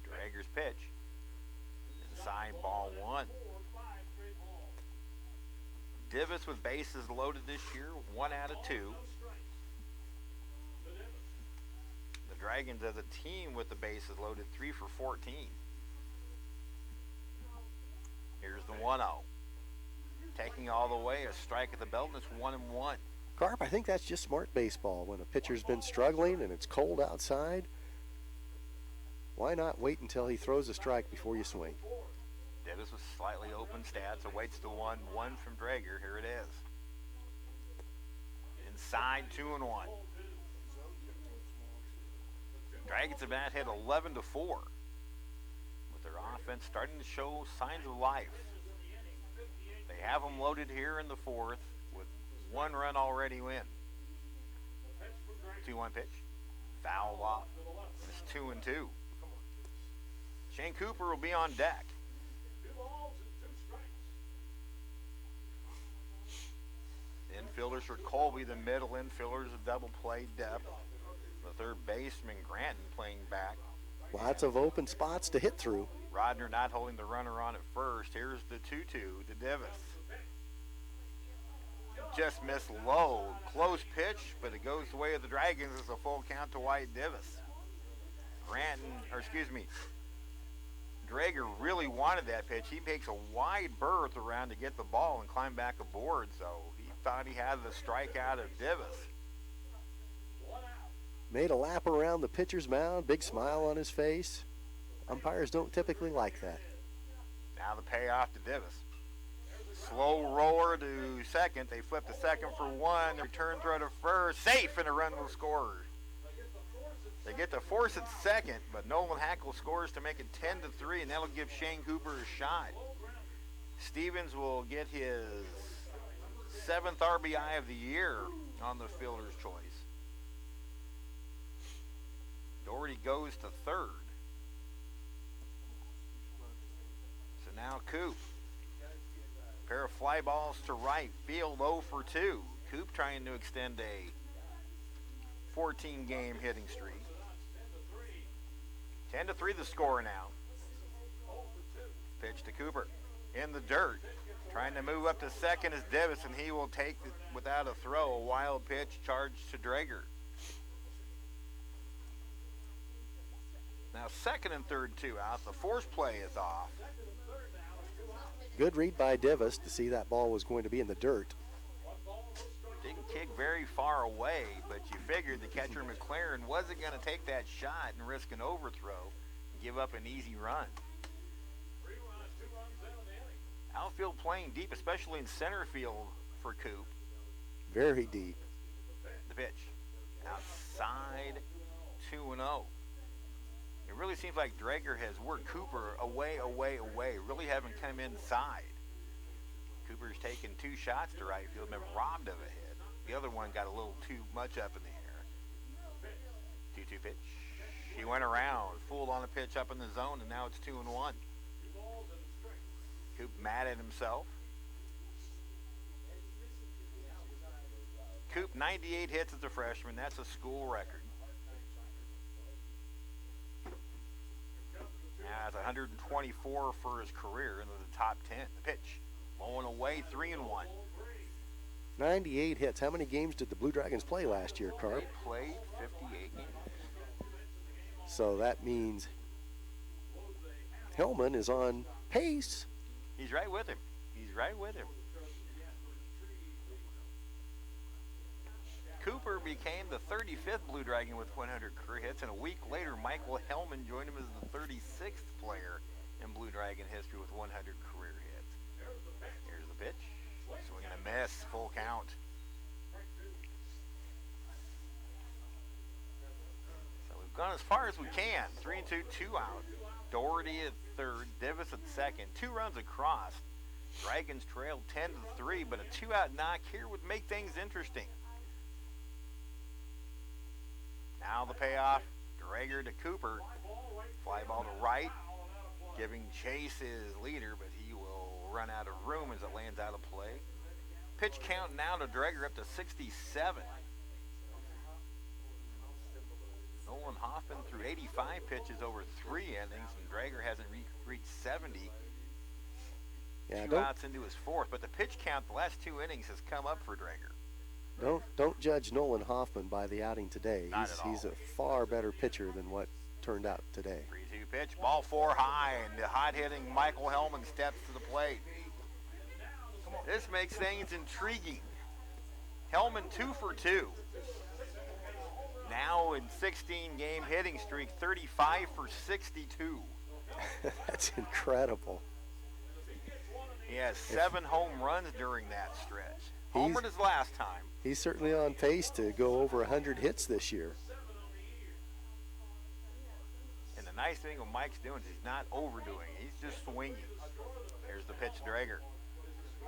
Drager's pitch. Inside, ball one. Divis with bases loaded this year, 1 out of 2. The Dragons as a team with the bases loaded, 3 for 14. Here's the 1-0. Taking all the way, a strike at the belt, and it's 1-1. Carp, I think that's just smart baseball. When a pitcher's been struggling and it's cold outside, why not wait until he throws a strike before you swing? Divis with slightly open stats, awaits the 1-1 from Drager. Here it is. Inside, 2-1. Dragons have not hit 11-4. With their offense starting to show signs of life. They have them loaded here in the 4th with 1 run already in. 2-1 pitch. Fouled off. It's 2-2. Shane Cooper will be on deck. Infielders for Colby, the middle infielders of double play depth. The third baseman, Granton, playing back. Lots of open spots to hit through. Rodner not holding the runner on at first. Here's the 2-2 to Divis. Just missed low. Close pitch, but it goes the way of the Dragons. It's a full count to White Divis. Drager really wanted that pitch. He makes a wide berth around to get the ball and climb back aboard, so he thought he had the strikeout of Divis. Made a lap around the pitcher's mound, big smile on his face. Umpires don't typically like that. Now the payoff to Divis. Slow roller to second. They flip to second for 1. Return throw to first. Safe, and a run will score. They get to force it second, but Nolan Hackle scores to make it 10-3, and that'll give Shane Cooper a shot. Stevens will get his 7th RBI of the year on the fielder's choice. Doherty goes to 3rd. So now Coop. Pair of fly balls to right field, 0 for 2. Coop trying to extend a 14-game hitting streak. 10-3 the score now. Pitch to Cooper. In the dirt. Trying to move up to second is Divis, and he will take it without a throw. A wild pitch charged to Drager. Now 2nd and 3rd, 2 out. The force play is off. Good read by Divis to see that ball was going to be in the dirt. Didn't kick very far away, but you figured the catcher McLaren wasn't going to take that shot and risk an overthrow and give up an easy run. Outfield playing deep, especially in center field for Coop. Very deep. The pitch. Outside, 2-0. It really seems like Drager has worked Cooper away. Really haven't come inside. Cooper's taken 2 shots to right field and been robbed of a hit. The other one got a little too much up in the air. 2-2 pitch. He went around, fooled on a pitch up in the zone, and now it's 2-1. Coop mad at himself. Coop, 98 hits as a freshman. That's a school record. Now it's 124 for his career into the top 10. The pitch. Blowing away, 3-1. 98 hits. How many games did the Blue Dragons play last year, Carp? They played 58 games. So that means Hellman is on pace. He's right with him. Cooper became the 35th Blue Dragon with 100 career hits, and a week later, Michael Hellman joined him as the 36th player in Blue Dragon history with 100 career hits. Here's the pitch. Swing and a miss. Full count. So we've gone as far as we can. 3-2, 2 out. Doherty at 3rd, Divis at 2nd. 2 runs across. Dragons trailed 10-3, but a 2-out knock here would make things interesting. Now the payoff. Drager to Cooper. Fly ball to right. giving chase his leader, but he will run out of room as it lands out of play. Pitch count now to Dreger up to 67. Nolan Hoffman threw 85 pitches over 3 innings, and Dreger hasn't reached 70. Yeah, 2 outs into his 4th, but the pitch count the last 2 innings has come up for Dreger. Don't judge Nolan Hoffman by the outing today. Not at all. He's a far better pitcher than what turned out today. 3-2 pitch, ball 4 high, and the hot-hitting Michael Hellman steps to the plate. This makes things intriguing. Hellman 2 for 2. Now in 16-game hitting streak, 35 for 62. That's incredible. He has 7 home runs during that stretch. Homered his last time. He's certainly on pace to go over 100 hits this year. And the nice thing what Mike's doing is he's not overdoing it. He's just swinging. Here's the pitch to Dreger.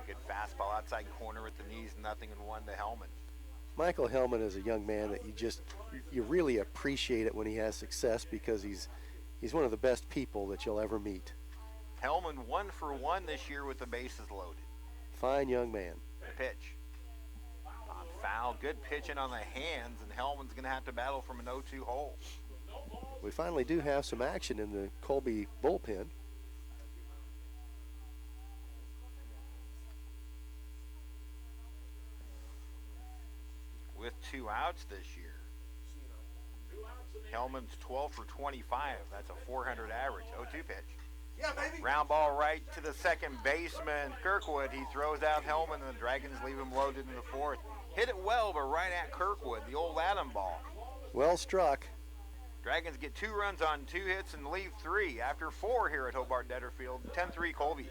Good fastball outside corner with the knees, 0-1 to Hellman. Michael Hellman is a young man that you really appreciate it when he has success, because he's one of the best people that you'll ever meet. Hellman 1 for 1 this year with the bases loaded. Fine young man. The pitch. On foul, good pitching on the hands, and Hellman's going to have to battle from an 0-2 hole. We finally do have some action in the Colby bullpen. With 2 outs this year. Hellman's 12 for 25. That's a 400 average. 0-2 pitch. Yeah, baby. Round ball right to the second baseman, Kirkwood. He throws out Hellman, and the Dragons leave him loaded in the 4th. Hit it well, but right at Kirkwood, the old Adam ball. Well struck. Dragons get 2 runs on 2 hits and leave 3 after 4 here at Hobart Detterfield. 10-3 Colby.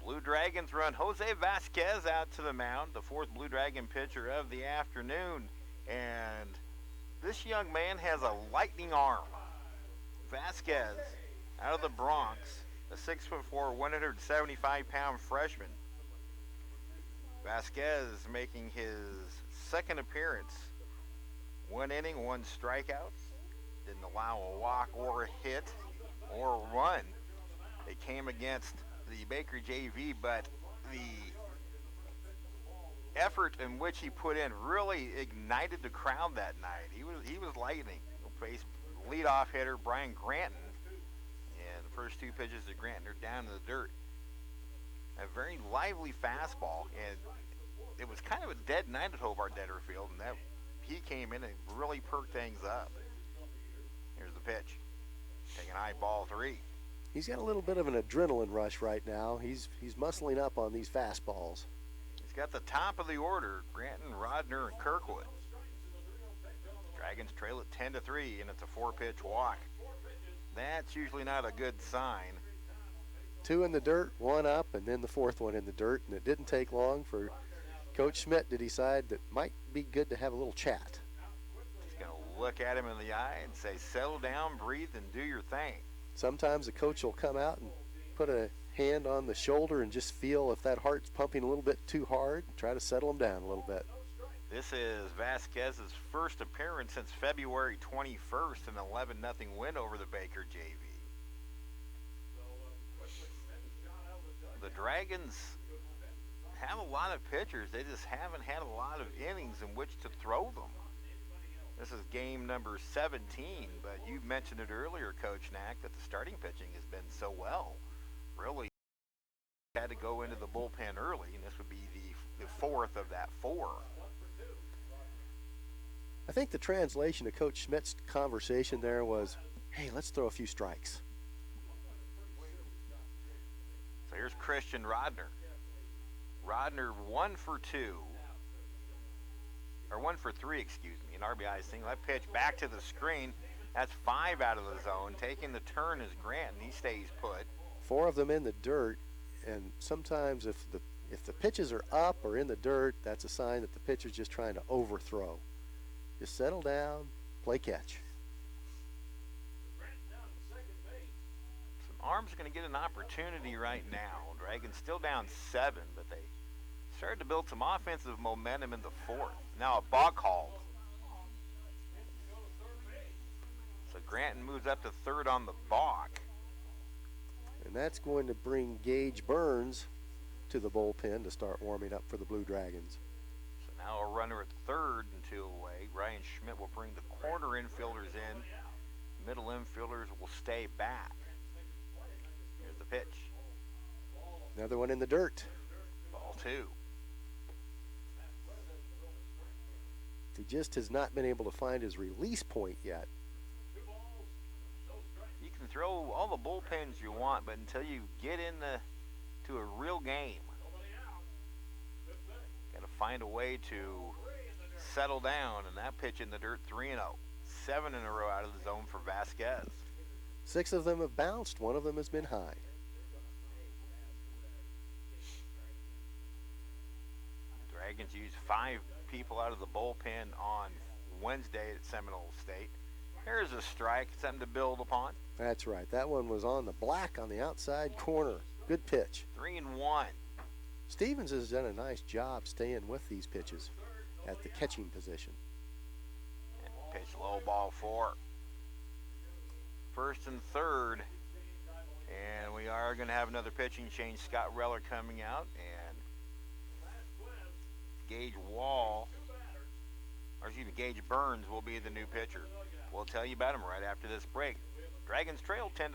Blue Dragons run Jose Vasquez out to the mound, the 4th Blue Dragon pitcher of the afternoon. And this young man has a lightning arm. Vasquez, out of the Bronx, a 6'4", 175-pound freshman. Vasquez making his 2nd appearance. 1 inning, 1 strikeout. Didn't allow a walk or a hit or a run. It came against the Baker JV, but the effort in which he put in really ignited the crowd that night. He was lightning. He'll face leadoff hitter Brian Granton, and the first 2 pitches to Granton are down in the dirt. A very lively fastball, and it was kind of a dead night at Hobart Detterfield, and that he came in and really perked things up. Here's the pitch. Taking high, ball 3. He's got a little bit of an adrenaline rush right now. He's muscling up on these fastballs. He's got the top of the order, Granton, Rodner, and Kirkwood. Dragons trail it 10-3, and it's a 4-pitch walk. That's usually not a good sign. 2 in the dirt, 1 up, and then the 4th one in the dirt, and it didn't take long for Coach Schmidt to decide that might be good to have a little chat. He's going to look at him in the eye and say, settle down, breathe, and do your thing. Sometimes a coach will come out and put a hand on the shoulder and just feel if that heart's pumping a little bit too hard, try to settle him down a little bit. This is Vasquez's first appearance since February 21st, an 11-0 win over the Baker JV. The Dragons have a lot of pitchers. They just haven't had a lot of innings in which to throw them. This is game number 17, but you mentioned it earlier, Coach Knack, that the starting pitching has been so well. Really had to go into the bullpen early, and this would be the fourth of that four. I think the translation of Coach Schmidt's conversation there was, hey, let's throw a few strikes. So here's Christian Rodner. Rodner 1 for 3, an RBI single. That pitch back to the screen. That's 5 out of the zone. Taking the turn is Grant, and he stays put. 4 of them in the dirt, and sometimes if the pitches are up or in the dirt, that's a sign that the pitcher's just trying to overthrow. Just settle down, play catch. Some Arms are going to get an opportunity right now. Dragons still down 7, but they started to build some offensive momentum in the 4th. Now a balk called. So Granton moves up to 3rd on the balk. And that's going to bring Gage Burns to the bullpen to start warming up for the Blue Dragons. So now a runner at 3rd and 2 away. Ryan Schmidt will bring the corner infielders in. Middle infielders will stay back. Here's the pitch. Another one in the dirt. Ball 2. He just has not been able to find his release point yet. You can throw all the bullpens you want, but until you get to a real game, got to find a way to settle down. And that pitch in the dirt, 3-0. 7 in a row out of the zone for Vasquez. 6 of them have bounced. 1 of them has been high. Dragons used 5 people out of the bullpen on Wednesday at Seminole State. There's a strike, something to build upon. That's right. That one was on the black on the outside corner. Good pitch. 3-1. Stevens has done a nice job staying with these pitches at the catching position. And pitch low, ball 4. 1st and 3rd. And we are going to have another pitching change. Scott Reller coming out, and Gage Gage Burns will be the new pitcher. We'll tell you about him right after this break. Dragons trail 10-3.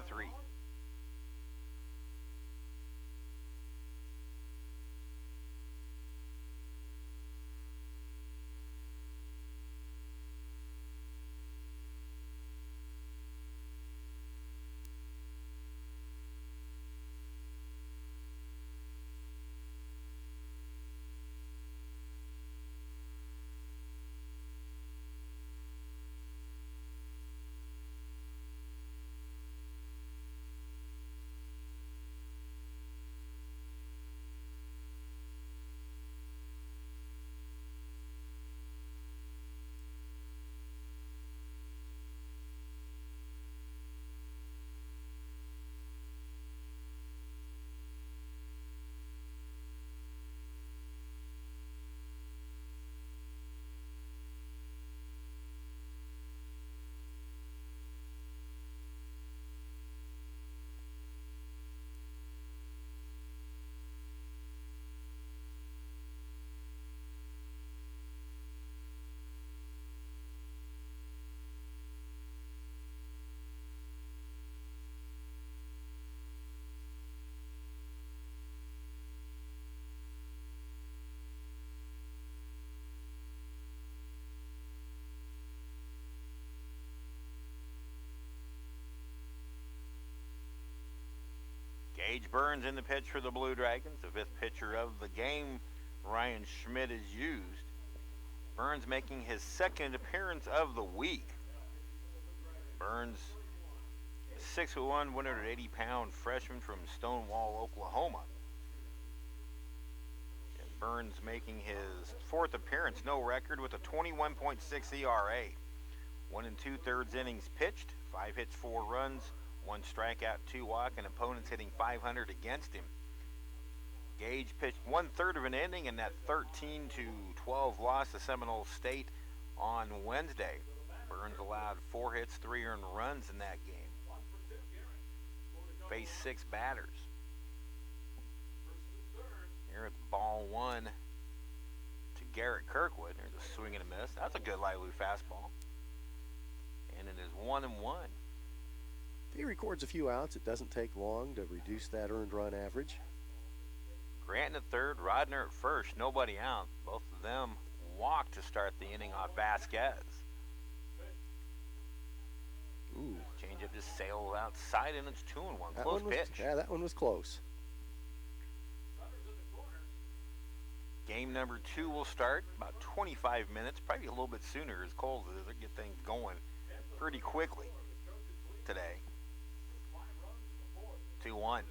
Gage Burns in the pitch for the Blue Dragons. The 5th pitcher of the game, Ryan Schmidt, is used. Burns making his 2nd appearance of the week. Burns, a 6'1", 180-pound freshman from Stonewall, Oklahoma. And Burns making his 4th appearance, no record, with a 21.6 ERA. 1 2/3 innings pitched, 5 hits, 4 runs, 1 strikeout, 2 walk, and opponents hitting .500 against him. Gage pitched 1/3 of an inning in that 13-12 loss to Seminole State on Wednesday. Burns allowed 4 hits, 3 earned runs in that game. Faced 6 batters. Here it's ball 1 to Garrett Kirkwood. There's a swing and a miss. That's a good light blue fastball. And it is 1-1. If he records a few outs, it doesn't take long to reduce that earned run average. Grant at third, Rodner at first, nobody out. Both of them walked to start the inning off Vasquez. Ooh. Changeup just sailed outside, and it's 2-1. Close pitch. Yeah, that one was close. Game number 2 will start about 25 minutes, probably a little bit sooner as cold as they get things going pretty quickly today. 2-1.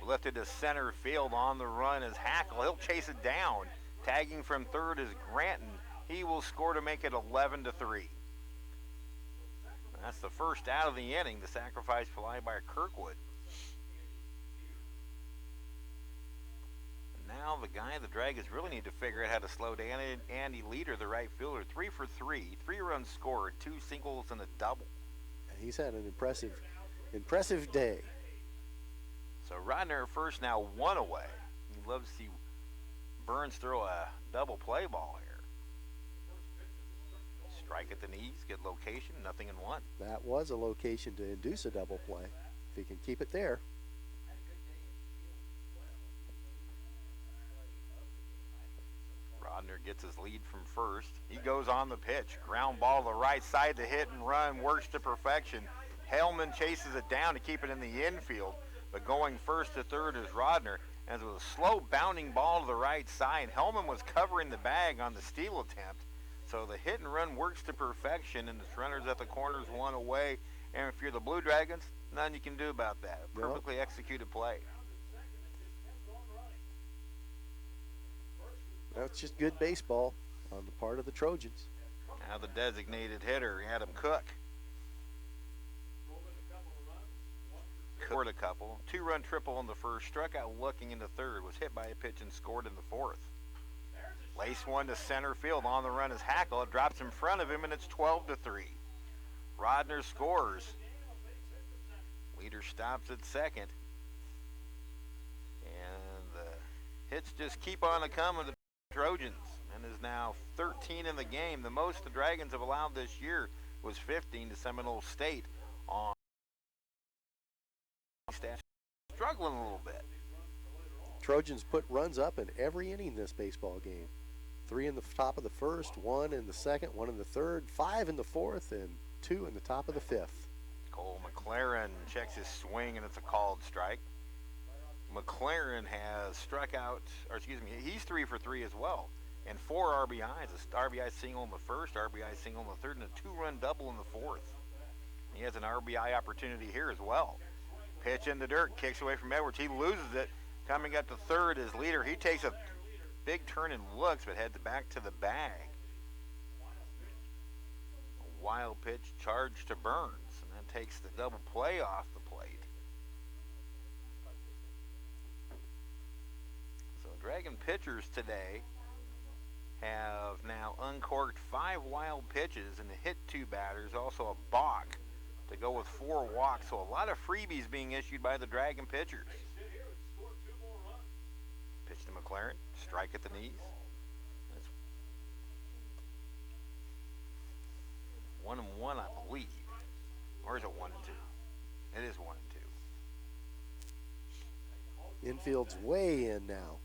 Lifted to center field on the run is Hackle. He'll chase it down. Tagging from third is Granton. He will score to make it 11-3. That's the first out of the inning. The sacrifice fly by Kirkwood. And now the guy the Dragons really need to figure out how to slow down Andy Leader, the right fielder. 3 for 3. 3 runs scored, 2 singles and a double. He's had an impressive day. So Rodner at first, now 1 away. He loves to see Burns throw a double play ball here. Strike at the knees, good location, nothing in 1. That was a location to induce a double play. If he can keep it there. Rodner gets his lead from first. He goes on the pitch. Ground ball to the right side, the hit and run works to perfection. Hellman chases it down to keep it in the infield. But going first to third is Rodner. As with a slow bounding ball to the right side, Hellman was covering the bag on the steal attempt. So the hit and run works to perfection, and it's runners at the corners, 1 away. And if you're the Blue Dragons, nothing you can do about that. A perfectly executed play. That's just good baseball on the part of the Trojans. Now the designated hitter, Adam Cook. Scored a couple. 2-run triple in the first, struck out looking into third, was hit by a pitch and scored in the fourth. Lace 1 to center field. On the run is Hackle. It drops in front of him, and it's 12-3. Rodner scores. Leader stops at second. And the hits just keep on coming to the Trojans, and is now 13 in the game. The most the Dragons have allowed this year was 15 to Seminole State on staff. Struggling a little bit. Trojans put runs up in every inning this baseball game. 3 in the top of the first, 1 in the second, 1 in the third, 5 in the fourth, and 2 in the top of the fifth. Cole McLaren checks his swing, and it's a called strike. McLaren has struck out, or excuse me, he's 3 for 3 as well, and 4 RBIs. A RBI single in the first, RBI single in the third, and a 2-run double in the fourth. He has an RBI opportunity here as well. Pitch in the dirt, kicks away from Edwards. He loses it. Coming up to third is Leader. He takes a big turn and looks, but heads back to the bag. A wild pitch charge to Burns, and that takes the double play off the plate. So Dragon pitchers today have now uncorked 5 wild pitches and hit 2 batters, also a balk to go with 4 walks. So a lot of freebies being issued by the Dragon pitchers. Pitch to McLaren, strike at the knees. That's 1-1, I believe. Or is it 1-2? It is 1-2. Infield's way in now.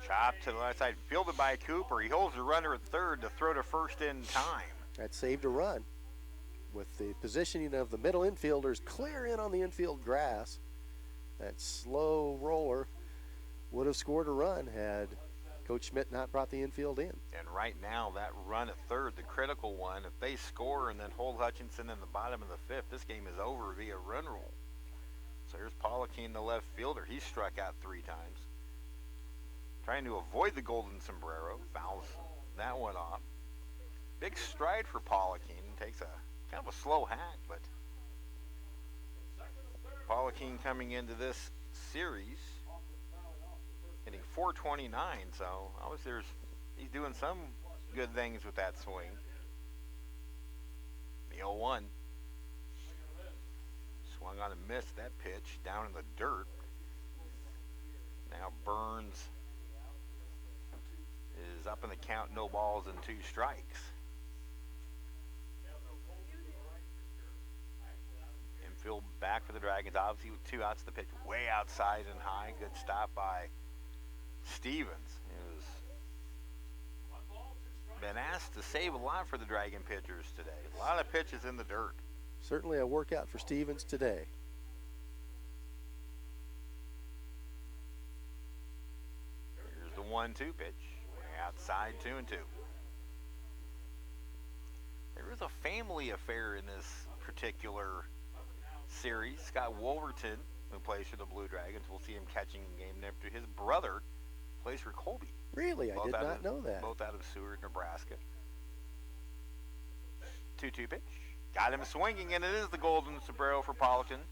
Chop to the left side, fielded by Cooper. He holds the runner at third to throw to first in time. That saved a run. With the positioning of the middle infielders clear in on the infield grass, that slow roller would have scored a run had Coach Schmidt not brought the infield in. And right now, that run at third, the critical one, if they score and then hold Hutchinson in the bottom of the fifth, this game is over via run rule. So here's Pollockine, the left fielder. He's struck out 3 times. Trying to avoid the golden sombrero. Fouls that one off. Big stride for Pollockine. Takes a kind of a slow hack, but Pollockine coming into this series hitting 429. So obviously he's doing some good things with that swing. The 0-1. Swung on and missed that pitch down in the dirt. Now Burns is up in the count, no balls and 2 strikes. Infield back for the Dragons, obviously with 2 outs. The pitch way outside and high. Good stop by Stevens. Been asked to save a lot for the Dragon pitchers today. A lot of pitches in the dirt. Certainly a workout for Stevens today. Here's the 1-2 pitch. Way outside, 2-2. There is a family affair in this particular series. Scott Wolverton, who plays for the Blue Dragons, we'll see him catching in game number 2. His brother plays for Colby. Really? I did not know that. Both out of Seward, Nebraska. 2-2 pitch. Got him swinging, and it is the golden sombrero for Pollockine.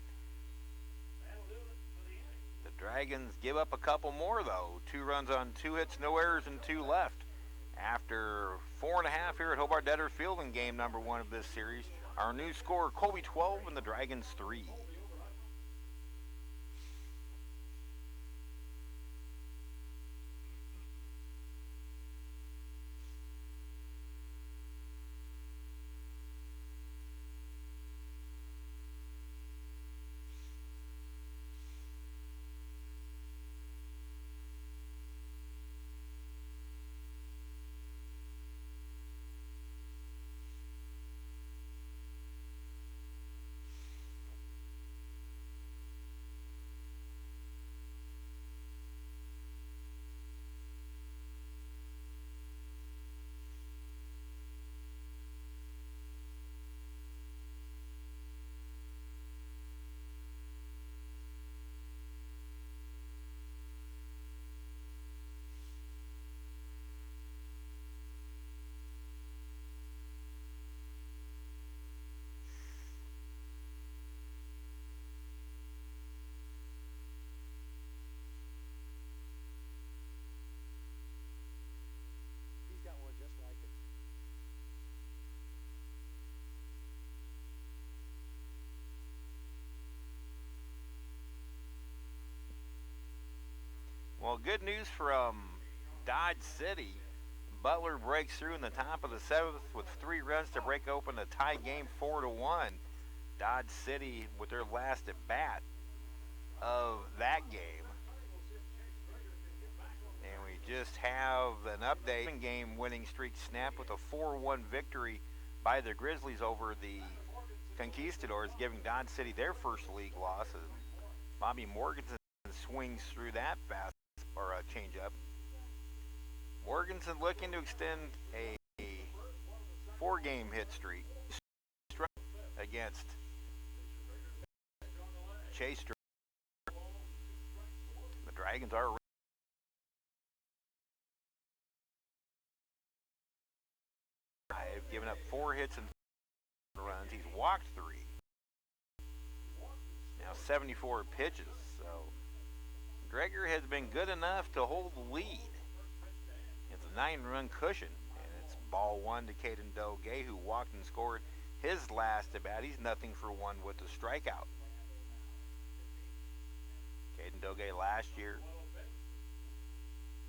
The Dragons give up a couple more, though. 2 runs on 2 hits, no errors, and 2 left. After 4.5 here at Hobart Debtor Field in game number 1 of this series. Our new score, Colby 12 and the Dragons 3. Well, good news from Dodge City. Butler breaks through in the top of the 7th with 3 runs to break open a tie game 4-1. Dodge City with their last at bat of that game. And we just have an update. Game winning streak snapped with a 4-1 victory by the Grizzlies over the Conquistadors, giving Dodge City their first league loss. And Bobby Morganson swings through that fast or a changeup. Morganson looking to extend a 4-game hit streak against Chase. The Dragons are given up 4 hits and runs. He's walked 3. Now 74 pitches. So Gregor has been good enough to hold the lead. It's a 9-run cushion, and it's ball 1 to Caden Doge, who walked and scored his last at bat. He's 0-for-1 with the strikeout. Caden Doge last year,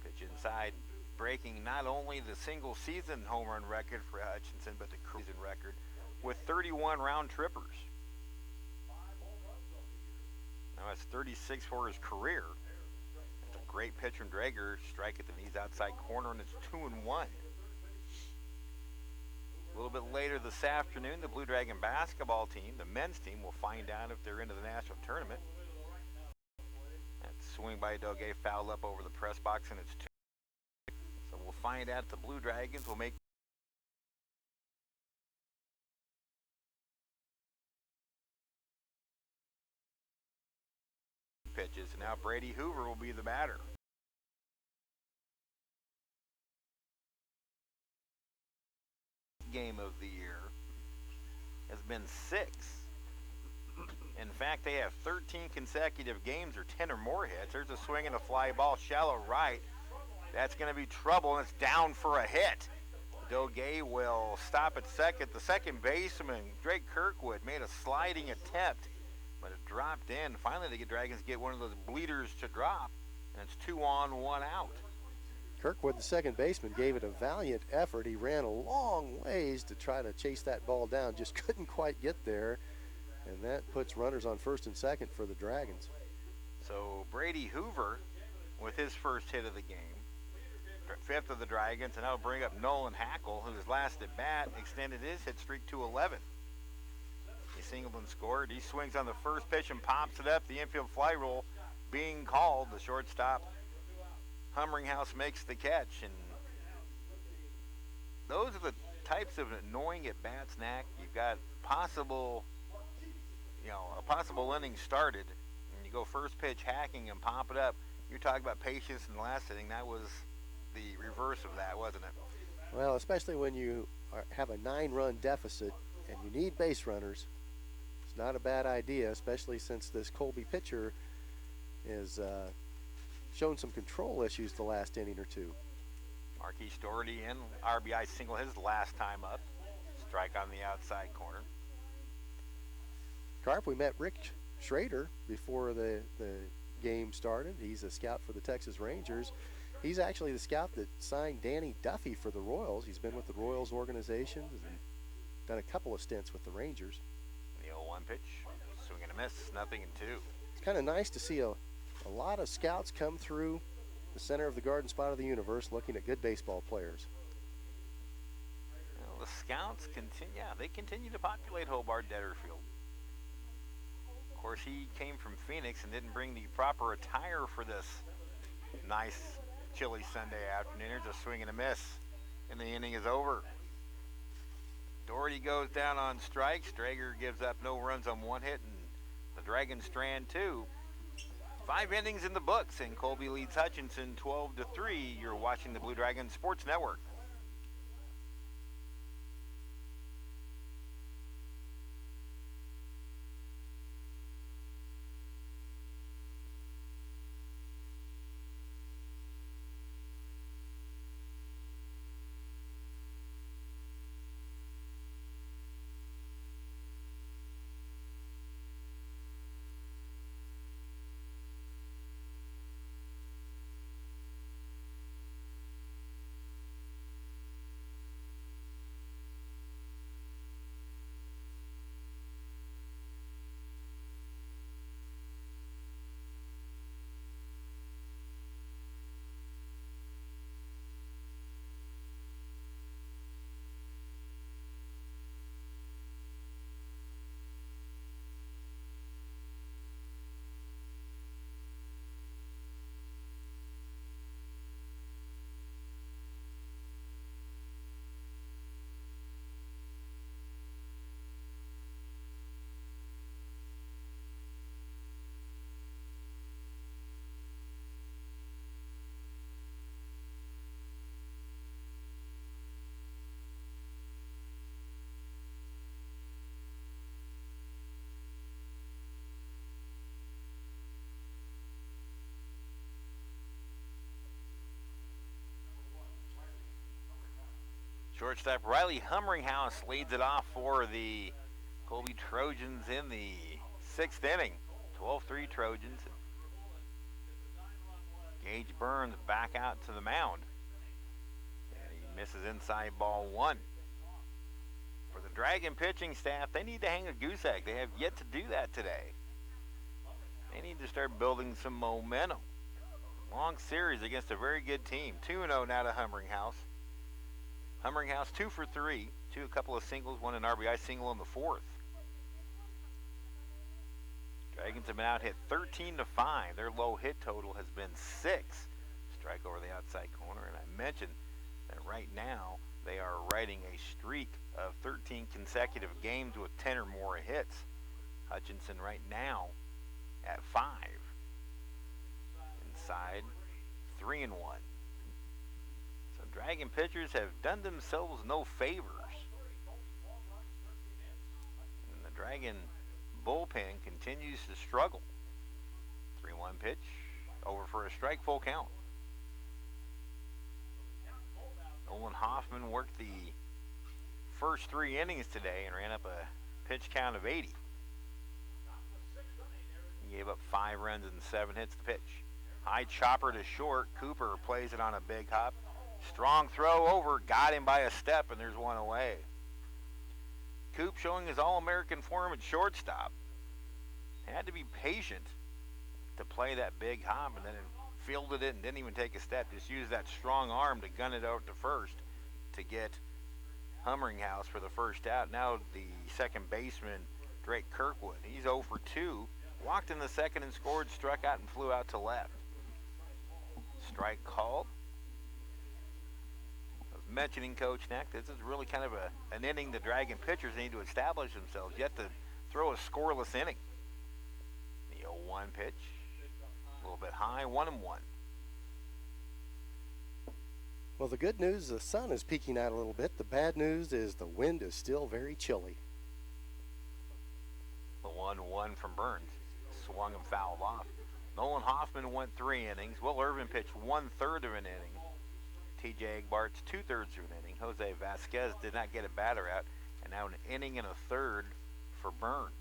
pitch inside, breaking not only the single-season home run record for Hutchinson, but the season record with 31 round trippers. Now that's 36 for his career. It's a great pitch from Drager. Strike at the knees outside corner, and it's 2-1. A little bit later this afternoon, the Blue Dragon basketball team, the men's team, will find out if they're into the national tournament. That swing by Doge fouled up over the press box, and it's 2. So we'll find out if the Blue Dragons will make pitches, and now Brady Hoover will be the batter. game of the year has been 6. In fact, they have 13 consecutive games or 10 or more hits. There's a swing and a fly ball, shallow right. That's going to be trouble, and it's down for a hit. Doge will stop at second. The second baseman, Drake Kirkwood, made a sliding attempt, but it dropped in. Finally, the Dragons get one of those bleeders to drop, and it's 2 on, 1 out. Kirkwood, the second baseman, gave it a valiant effort. He ran a long ways to try to chase that ball down, just couldn't quite get there, and that puts runners on first and second for the Dragons. So Brady Hoover with his first hit of the game, 5th of the Dragons, and that'll bring up Nolan Hackle, whose last at bat extended his hit streak to 11. He singled and scored. He swings on the first pitch and pops it up. The infield fly rule being called. The shortstop, Humringhouse, makes the catch. And those are the types of annoying at-bats, Knack. You've got a possible inning started, and you go first pitch hacking and pop it up. You're talking about patience in the last inning. That was the reverse of that, wasn't it? Well, especially when you have a 9-run deficit and you need base runners, it's not a bad idea, especially since this Colby pitcher has shown some control issues the last inning or two. Marquise Doherty in RBI single his last time up. Strike on the outside corner. Carp, we met Rick Schrader before the game started. He's a scout for the Texas Rangers. He's actually the scout that signed Danny Duffy for the Royals. He's been with the Royals organization and done a couple of stints with the Rangers. The 0-1 pitch, swing and a miss, 0-2. It's kind of nice to see a lot of scouts come through the center of the garden spot of the universe looking at good baseball players. Well, the scouts continue to populate Hobart Detterfield. Of course, he came from Phoenix and didn't bring the proper attire for this nice chilly Sunday afternoon. There's a swing and a miss, and the inning is over. Doherty goes down on strikes. Drager gives up no runs on 1 hit, and the Dragons strand 2. 5 innings in the books, and Colby leads Hutchinson 12-3. You're watching the Blue Dragons Sports Network. Shortstop Riley Humringhouse leads it off for the Colby Trojans in the 6th inning. 12-3 Trojans. Gage Burns back out to the mound. And he misses inside ball 1. For the Dragon pitching staff, they need to hang a goose egg. They have yet to do that today. They need to start building some momentum. Long series against a very good team. 2-0 now to Humringhouse. Humringhouse 2 for 3, a couple of singles, 1 an RBI single in the 4th. Dragons have been out hit 13-5. Their low hit total has been 6. Strike over the outside corner, and I mentioned that right now they are riding a streak of 13 consecutive games with 10 or more hits. Hutchinson right now at 5. Inside, 3-1. Dragon pitchers have done themselves no favors. Dragon bullpen continues to struggle. 3-1 pitch, over for a strike, full count. Nolan Hoffman worked the first 3 innings today and ran up a pitch count of 80. He gave up 5 runs and 7 hits to pitch. High chopper to short. Cooper plays it on a big hop. Strong throw over, got him by a step, and there's one away. Coop showing his All-American form at shortstop. Had to be patient to play that big hop, and then fielded it and didn't even take a step. Just used that strong arm to gun it out to first to get Hummeringhouse for the first out. Now the second baseman, Drake Kirkwood. He's 0 for 2. Walked in the second and scored, struck out and flew out to left. Strike called. I was mentioning, Coach Neck, this is really kind of an inning the Dragon pitchers need to establish themselves. Yet to throw a scoreless inning. The 0-1 pitch. A little bit high, 1-1. Well, the good news, the sun is peeking out a little bit. The bad news is the wind is still very chilly. The 1-1 from Burns. Swung and fouled off. Nolan Hoffman went 3 innings. Will Irvin pitched 1/3 of an inning. TJ Agbart's 2/3 of an inning. Jose Vasquez did not get a batter out. And now an inning and a third for Burns.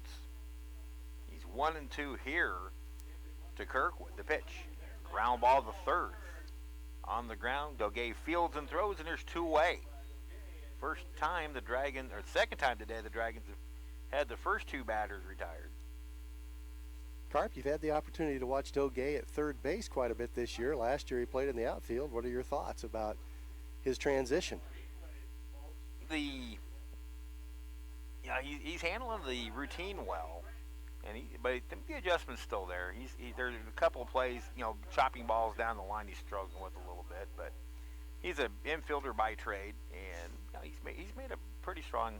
He's 1-2 here to Kirkwood. The pitch. Ground ball to third. On the ground, Doge fields and throws, and there's 2 away. First time the Dragons, or second time today, the Dragons have had the first 2 batters retired. Carp, you've had the opportunity to watch Doge at third base quite a bit this year. Last year he played in the outfield. What are your thoughts about his transition? He's handling the routine well, and but the adjustment's still there. There's a couple of plays, chopping balls down the line he's struggling with a little bit, but he's an infielder by trade, and he's made a pretty strong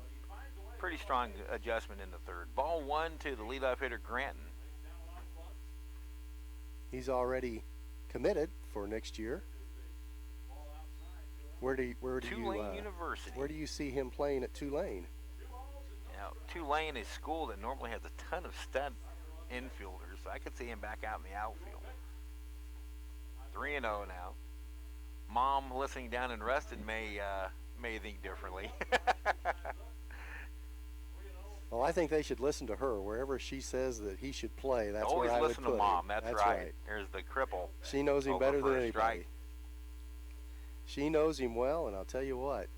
adjustment in the third. Ball 1 to the leadoff hitter Granton. He's already committed for next year. Tulane University. Where do you see him playing at Tulane? Now, Tulane is a school that normally has a ton of stud infielders, so I could see him back out in the outfield. 3-0 now. Mom, listening down in Reston, may think differently. Well, I think they should listen to her. Wherever she says that he should play, that's Always where I would listen put to Mom. him. That's right. There's the cripple. She knows him over better than first anybody. strike. She knows him well, and I'll tell you what,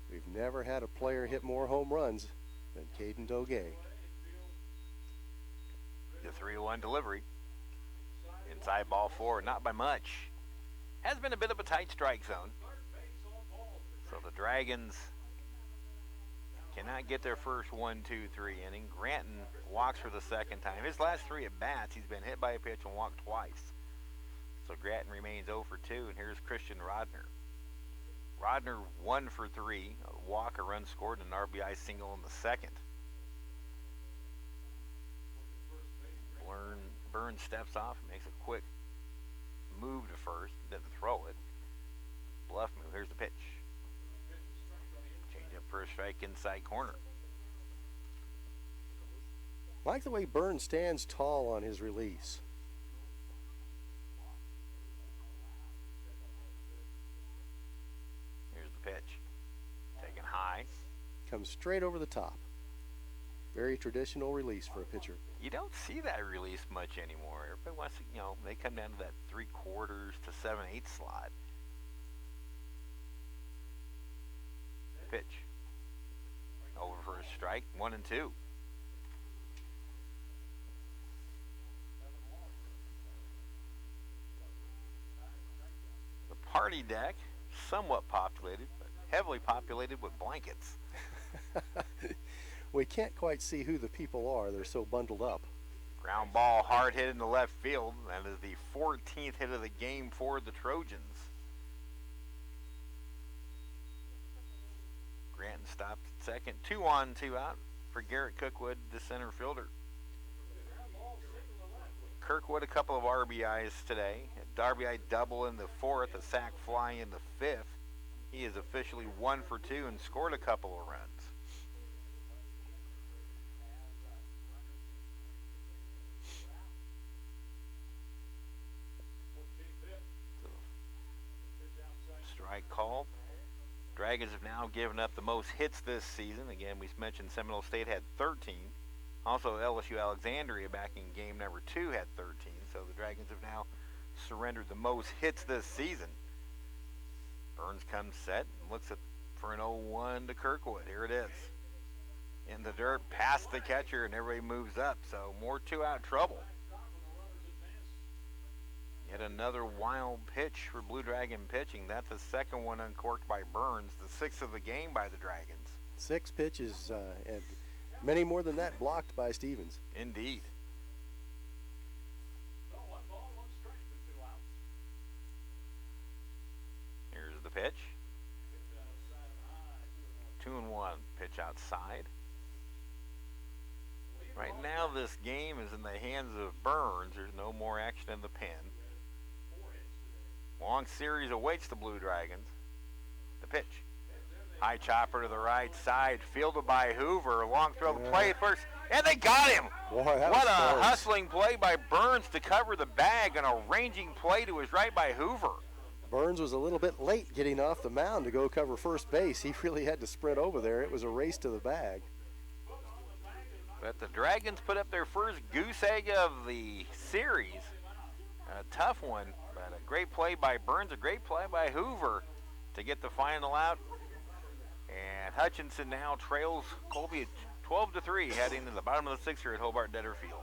we've never had a player hit more home runs than Caden Doge. The 3-1 delivery. Inside ball 4, not by much. Has been a bit of a tight strike zone. So the Dragons cannot get their first 1, 2, 3 inning. Granton walks for the second time. His last 3 at bats, he's been hit by a pitch and walked twice. So Granton remains 0 for 2, and here's Christian Rodner. Rodner 1 for 3, a walk, a run scored, and an RBI single in the second. Burns steps off and makes a quick move to first, doesn't throw it. Bluff move, here's the pitch. Change up for a strike inside corner. Like the way Burns stands tall on his release. Here's the pitch. Taken high. Comes straight over the top. Very traditional release for a pitcher. You don't see that release much anymore. Everybody wants to, they come down to that 3/4 to 7/8 slot. Pitch. Over for a strike, 1-2. The party deck, somewhat populated, but heavily populated with blankets. We can't quite see who the people are. They're so bundled up. Ground ball hard hit into left field. That is the 14th hit of the game for the Trojans. Granton stopped at second. 2 on, 2 out for Garrett Cookwood, the center fielder. Kirkwood, a couple of RBIs today. A RBI double in the 4th, a sac fly in the 5th. He is officially 1 for 2 and scored a couple of runs. Dragons have now given up the most hits this season. Again, we mentioned Seminole State had 13. Also, LSU Alexandria back in game number 2 had 13. So the Dragons have now surrendered the most hits this season. Burns comes set and looks for an 0-1 to Kirkwood. Here it is. In the dirt, past the catcher, and everybody moves up. So more two-out trouble. Yet another wild pitch for Blue Dragon pitching. That's the second one uncorked by Burns, the sixth of the game by the Dragons. 6 pitches, and many more than that blocked by Stevens. Indeed. Here's the pitch. 2-1. Pitch outside. Right now, this game is in the hands of Burns. There's no more action in the pen. Long series awaits the Blue Dragons. The pitch. High chopper to the right side, fielded by Hoover. Long throw to play first, and they got him. Boy, what a close. Hustling play by Burns to cover the bag, and a ranging play to his right by Hoover. Burns was a little bit late getting off the mound to go cover first base. He really had to sprint over there. It was a race to the bag. But the Dragons put up their first goose egg of the series. A tough one, but a great play by Burns, a great play by Hoover to get the final out. And Hutchinson now trails Colby at 12-3, heading to the bottom of the sixth here at Hobart Detter Field.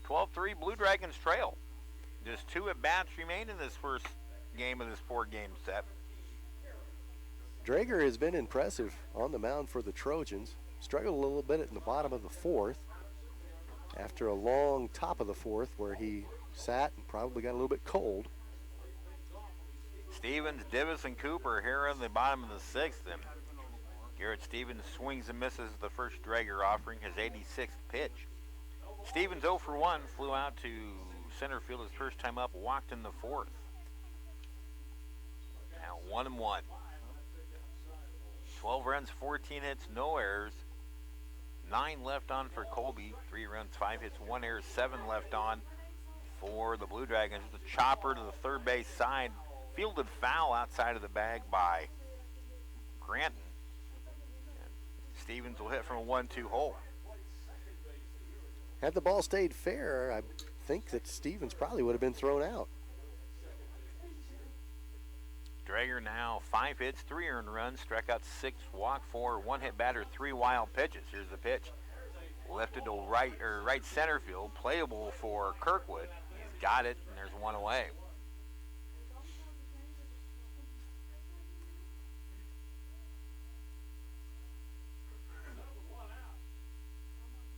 (12-3) Blue Dragons trail. Just 2 at-bats remain in this first game of this 4-game set. Drager has been impressive on the mound for the Trojans. Struggled a little bit in the bottom of the 4th after a long top of the 4th where he sat and probably got a little bit cold. Stevens, Divis, and Cooper here in the bottom of the 6th. And Garrett Stevens swings and misses the first Drager offering, his 86th pitch. Stevens 0 for 1, flew out to center field his first time up, walked in the 4th. Now 1-1. 12 runs, 14 hits, no errors. 9 left on for Colby. 3 runs, 5 hits, 1 error, 7 left on for the Blue Dragons. The chopper to the third base side. Fielded foul outside of the bag by Granton. And Stevens will hit from a 1-2 hole. Had the ball stayed fair, I think that Stevens probably would have been thrown out. Drager now 5 hits, 3 earned runs, struck out 6, walked 4, 1 hit batter, 3 wild pitches. Here's the pitch. Lifted to right center field, playable for Kirkwood. He's got it, and there's 1 away.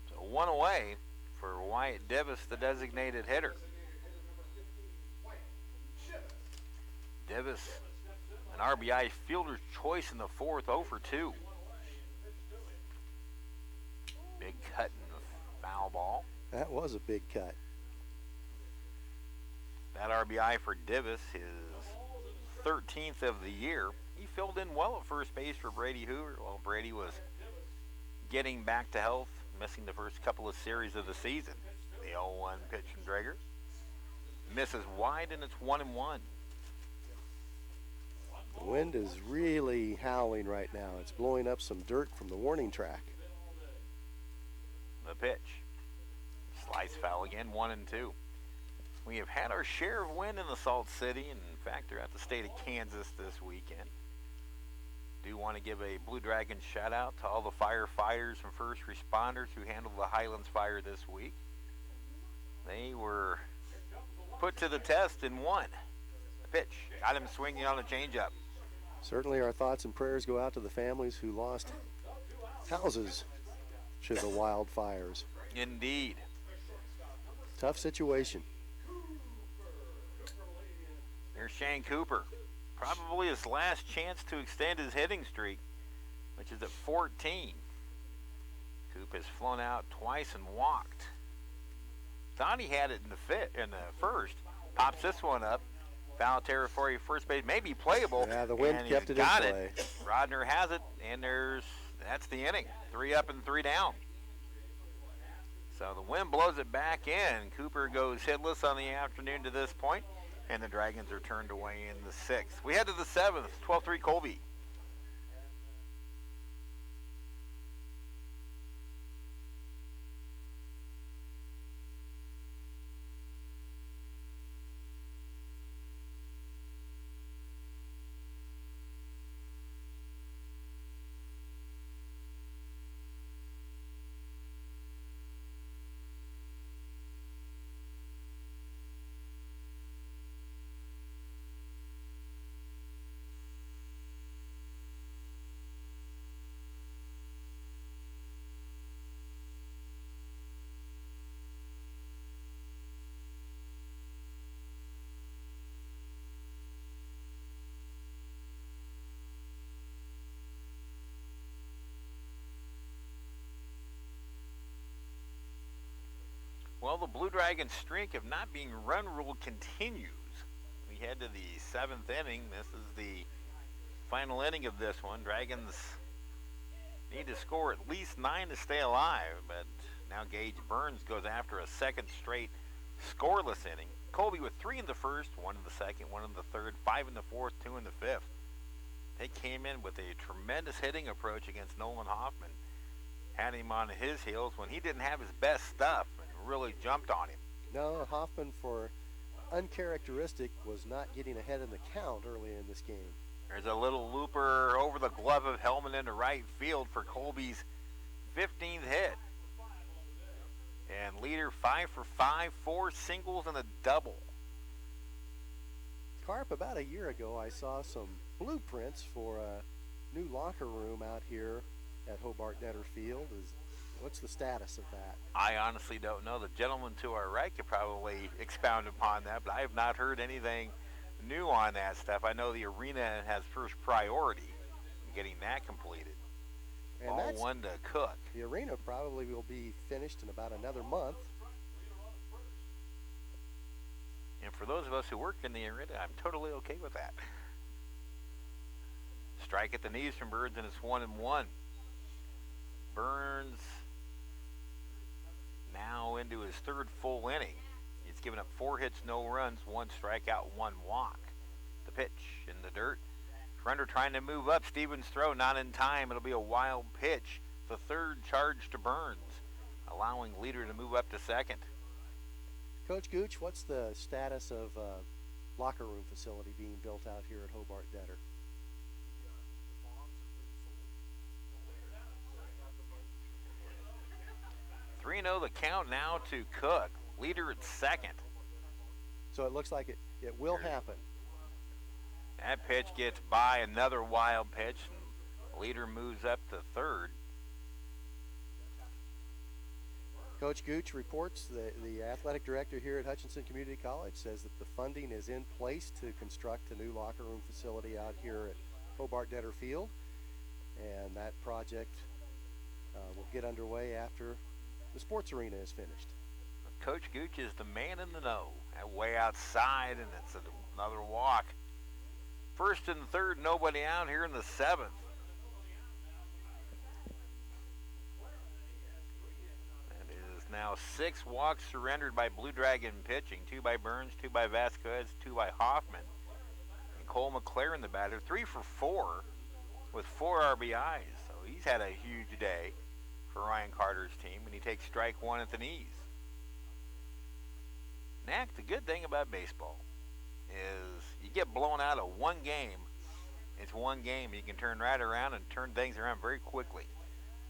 So 1 away for Wyatt Divis, the designated hitter. Divis, an RBI fielder's choice in the 4th, 0 for 2. Big cut in the foul ball. That was a big cut. That RBI for Divis, his 13th of the year. he filled in well at first base for Brady Hoover while Brady was getting back to health, missing the first couple of series of the season. The 0-1 pitch from Drager misses wide, and it's 1-1. The wind is really howling right now. It's blowing up some dirt from the warning track. The pitch. Slice foul again, 1-2. We have had our share of wind in the Salt City, and in fact, throughout the state of Kansas this weekend. Do want to give a Blue Dragon shout out to all the firefighters and first responders who handled the Highlands fire this week. They were put to the test and won. The pitch got him swinging on a changeup. Certainly our thoughts and prayers go out to the families who lost houses to the wildfires. Indeed. Tough situation. There's Shane Cooper. Probably his last chance to extend his hitting streak, which is at 14. Coop has flown out twice and walked. Thought he had it in the first. Pops this one up. Foul territory, first base, maybe playable. Yeah, the wind and kept he's it in got play. Rodner has it, and that's the inning. 3 up and 3 down. So the wind blows it back in. Cooper goes hitless on the afternoon to this point, and the Dragons are turned away in the 6th. We head to the 7th, 12-3 Colby. Well, the Blue Dragons streak of not being run ruled continues. We head to the 7th inning. This is the final inning of this one. Dragons need to score at least 9 to stay alive, but now Gage Burns goes after a second straight scoreless inning. Colby with 3 in the first, 1 in the second, 1 in the third, 5 in the fourth, 2 in the fifth. They came in with a tremendous hitting approach against Nolan Hoffman. Had him on his heels when he didn't have his best stuff and really jumped on him. No, Hoffman, for uncharacteristic, was not getting ahead in the count early in this game. There's a little looper over the glove of Hellman into right field for Colby's 15th hit. And leader 5 for 5, 4 singles and a double. Carp, about a year ago, I saw some blueprints for a new locker room out here at Hobart Netter Field. What's the status of that? I honestly don't know. The gentleman to our right could probably expound upon that, but I have not heard anything new on that stuff. I know the arena has first priority in getting that completed. And all one to cook. The arena probably will be finished in about another month. And for those of us who work in the arena, I'm totally okay with that. Strike at the knees from Burns, and it's 1-1. Burns now into his 3rd full inning. He's given up 4 hits, no runs, 1 strikeout, 1 walk. The pitch in the dirt. Frender trying to move up. Stevens' throw not in time. It'll be a wild pitch. The 3rd charge to Burns, allowing leader to move up to 2nd. Coach Gooch, what's the status of locker room facility being built out here at Hobart Netter? 3-0 the count now to Cook. Leader at 2nd. So it looks like it will happen. That pitch gets by, another wild pitch, and leader moves up to 3rd. Coach Gooch reports that the athletic director here at Hutchinson Community College says that the funding is in place to construct a new locker room facility out here at Hobart Netter Field, and that project will get underway after the sports arena is finished. Coach Gooch is the man in the know. Way outside, and it's another walk First and third, nobody out here in the seventh. It is now 6 walks surrendered by Blue Dragon pitching. 2 by Burns, 2 by Vasquez, 2 by Hoffman. And Cole McLaren, the batter, 3 for 4 with 4 RBIs. So he's had a huge day for Ryan Carter's team, and he takes strike 1 at the knees. Knack, the good thing about baseball is you get blown out of one game. It's one game. You can turn right around and turn things around very quickly.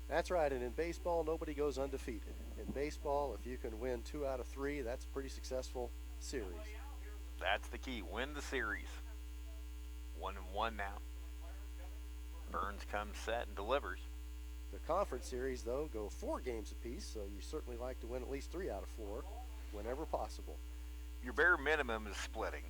That's right, and in baseball, nobody goes undefeated. In baseball, if you can win 2 out of 3, that's a pretty successful series. That's the key. Win the series. 1-1 now. Burns comes set and delivers. The conference series, though, go 4 games apiece, so you certainly like to win at least 3 out of 4 whenever possible. Your bare minimum is splitting.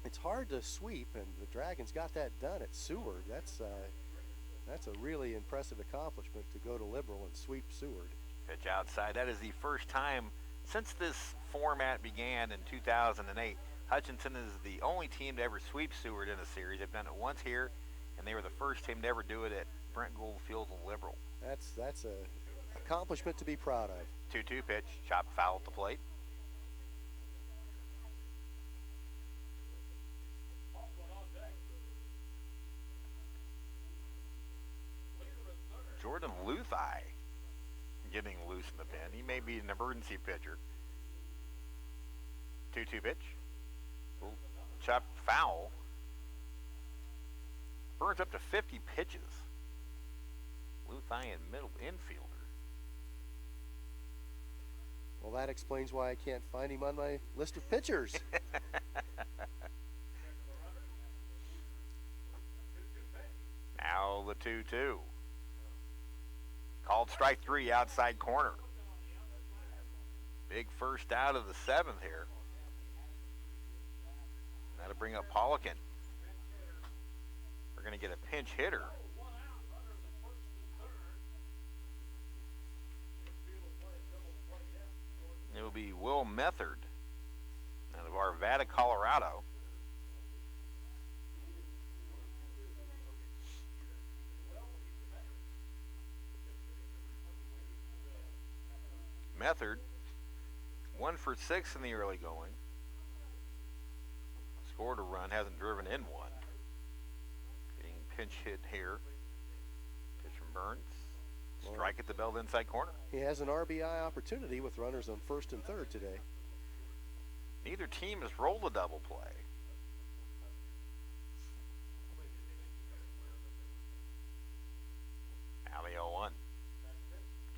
It's hard to sweep, and the Dragons got that done at Seward. That's a really impressive accomplishment to go to Liberal and sweep Seward. Pitch outside. That is the first time since this format began in 2008. Hutchinson is the only team to ever sweep Seward in a series. They've done it once here, and they were the first team to ever do it at Brent Gould Field and Liberal. That's a accomplishment to be proud of. 2-2 pitch, chop foul at the plate. Jordan Luthi getting loose in the pen. He may be an emergency pitcher. 2-2 pitch. Chop foul. Burns up to 50 pitches. Luthi in middle infielder. Well, that explains why I can't find him on my list of pitchers. Now the 2-2. Called strike 3, outside corner. Big first out of the 7th here. That'll bring up Pollocken. We're going to get a pinch hitter. It will be Will Method out of Arvada, Colorado. Method, 1 for 6 in the early going. Scored a run, hasn't driven in one. Getting pinch hit here. Pitch from Burns. Strike at the belt inside corner. He has an RBI opportunity with runners on first and third today. Neither team has rolled a double play. Alley 0-1.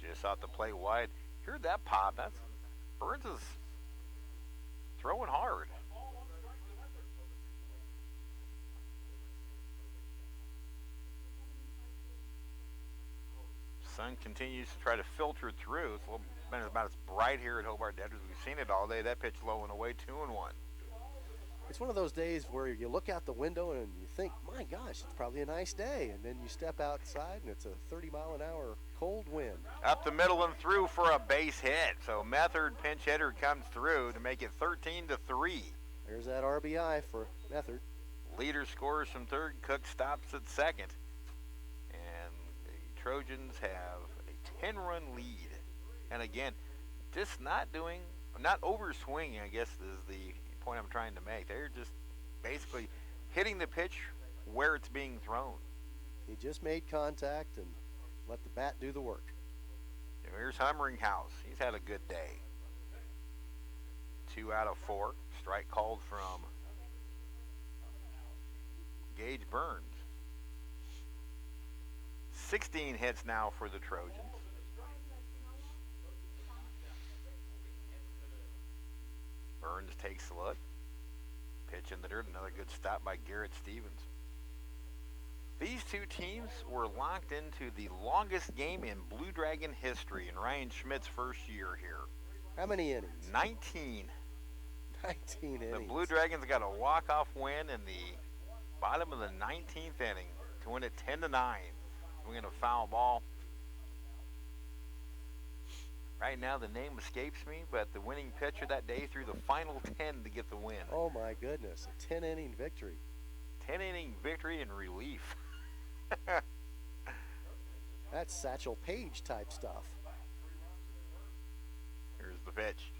Just off the plate wide. Heard that pop. That's Burns is throwing hard. Sun continues to try to filter through. It's about as bright here at Hobart Dead as we've seen it all day. That pitch low and away, 2-1. It's one of those days where you look out the window and you think, my gosh, it's probably a nice day. And then you step outside and it's a 30-mile-an-hour cold wind. Up the middle and through for a base hit. So Method, pinch hitter, comes through to make it 13-3. There's that RBI for Method. Leader scores from third. Cook stops at second. And the Trojans have a 10-run lead. And again, just not over-swinging, I guess is the point I'm trying to make. They're just basically hitting the pitch where it's being thrown. He just made contact and let the bat do the work. And here's Humringhouse. He's had a good day. 2 out of 4. Strike called from Gage Burns. 16 hits now for the Trojans. Burns takes a look. Pitch in the dirt. Another good stop by Garrett Stevens. These two teams were locked into the longest game in Blue Dragon history in Ryan Schmidt's first year here. How many innings? 19. 19 innings. The Blue Dragons got a walk-off win in the bottom of the 19th inning to win it 10-9. We're going to foul ball. Right now, the name escapes me, but the winning pitcher that day threw the final 10 to get the win. Oh, my goodness. A 10-inning victory. 10-inning victory in relief. That's Satchel Paige type stuff. Here's the pitch.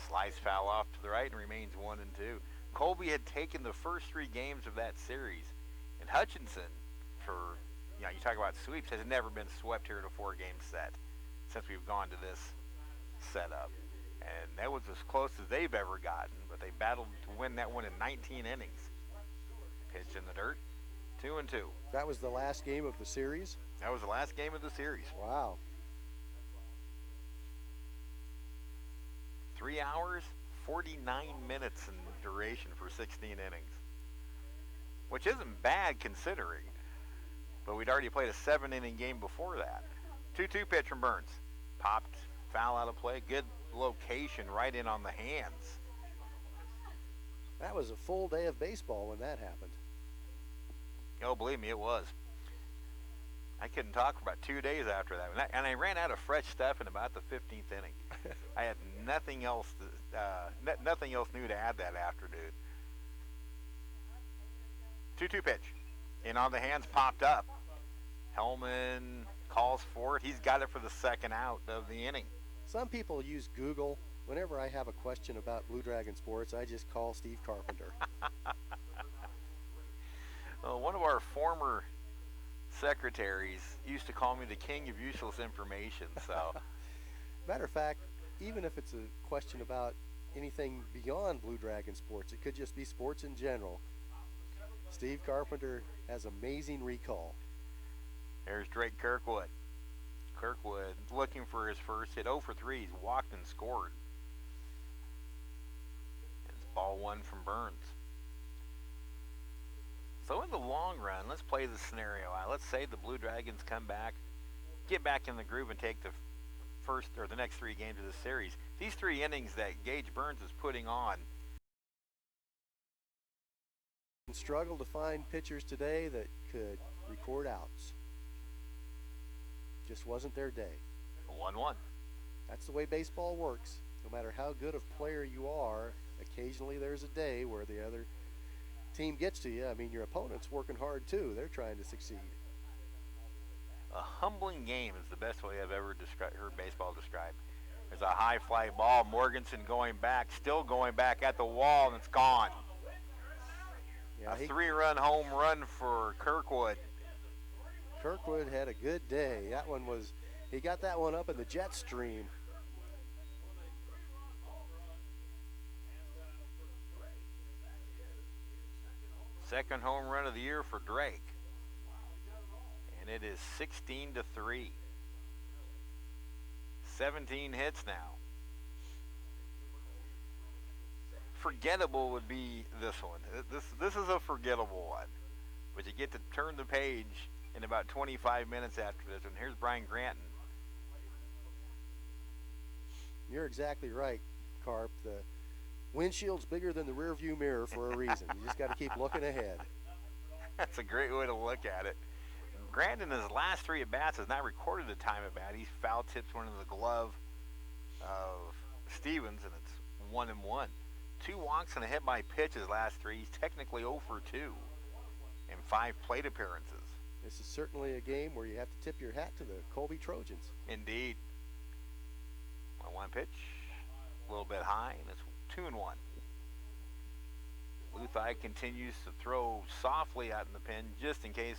Slice foul off to the right and remains 1-2. Colby had taken the first 3 games of that series, and Hutchinson, for you talk about sweeps, has never been swept here in a 4-game set since we've gone to this setup, and that was as close as they've ever gotten. But they battled to win that one in 19 innings. Pitch in the dirt, 2-2. That was the last game of the series? That was the last game of the series. Wow. 3 hours, 49 minutes in duration for 16 innings, which isn't bad considering, but we'd already played a 7-inning game before that. 2-2 pitch from Burns. Popped, foul out of play. Good location right in on the hands. That was a full day of baseball when that happened. Oh, believe me, it was. I couldn't talk for about 2 days after that. And I ran out of fresh stuff in about the 15th inning. I had nothing else new to add that afternoon. 2-2 pitch. In on the hands, popped up. Hellman calls for it. He's got it for the second out of the inning. Some people use Google. Whenever I have a question about Blue Dragon sports, I just call Steve Carpenter. Well, one of our former secretaries used to call me the king of useless information. So, matter of fact, even if it's a question about anything beyond Blue Dragon sports, it could just be sports in general. Steve Carpenter has amazing recall. There's Drake Kirkwood. Kirkwood looking for his first hit. 0 for 3. He's walked and scored. It's ball 1 from Burns. So in the long run, let's play the scenario out. Let's say the Blue Dragons come back, get back in the groove, and take the first or the next 3 games of the series. These 3 innings that Gage Burns is putting on. Struggle to find pitchers today that could record outs. Just wasn't their day. 1-1. That's the way baseball works. No matter how good of player you are, occasionally there's a day where the other team gets to you. I mean, your opponent's working hard too. They're trying to succeed. A humbling game is the best way I've ever heard baseball described. There's a high fly ball. Morganson going back, still going back at the wall, and it's gone. Yeah, a 3-run home run for Kirkwood. Kirkwood had a good day. That one was, he got that one up in the jet stream. Second home run of the year for Drake. And it is 16-3. 17 hits now. Forgettable would be this one. This is a forgettable one. But you get to turn the page in about 25 minutes after this. And here's Brian Granton. You're exactly right, Carp. The windshield's bigger than the rear view mirror for a reason. You just got to keep looking ahead. That's a great way to look at it. Granton, in his last 3 at-bats, has not recorded a time at-bat. He's foul tipped one into the glove of Stevens, and it's 1-1. 2 walks and a hit by pitch his last 3. He's technically 0 for 2 in 5 plate appearances. This is certainly a game where you have to tip your hat to the Colby Trojans. Indeed. 1-1 pitch, a little bit high, and it's 2-1. Luthi continues to throw softly out in the pen just in case.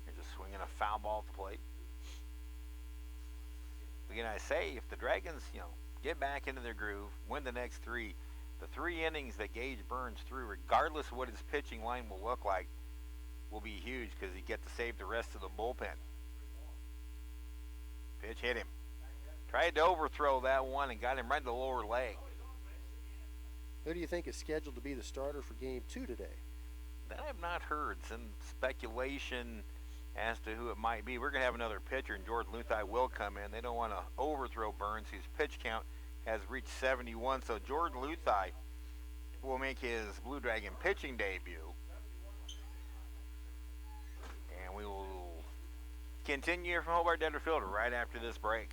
Here's a swing and a foul ball at the plate. Again, I say, if the Dragons, get back into their groove, win the next 3, the 3 innings that Gage Burns threw, regardless of what his pitching line will look like, will be huge because he get to save the rest of the bullpen. Pitch hit him. Tried to overthrow that one and got him right in the lower leg. Who do you think is scheduled to be the starter for Game 2 today? That I have not heard. Some speculation as to who it might be. We're going to have another pitcher, and George Luthi will come in. They don't want to overthrow Burns, whose pitch count has reached 71. So George Luthi will make his Blue Dragon pitching debut. And we will continue from Hobart Detter Field right after this break.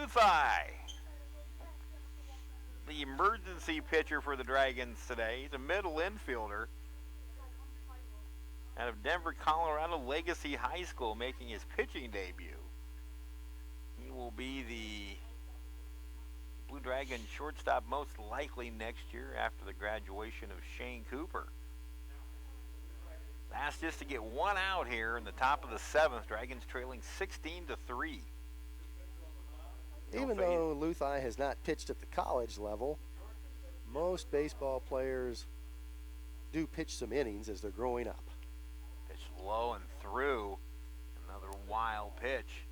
Luthi, the emergency pitcher for the Dragons today. He's a middle infielder out of Denver, Colorado Legacy High School, making his pitching debut. He will be the Blue Dragon shortstop most likely next year after the graduation of Shane Cooper. Last just to get one out here in the top of the 7th. Dragons trailing 16-3. Even though Luthi has not pitched at the college level, most baseball players do pitch some innings as they're growing up. Pitch low and through. Another wild pitch.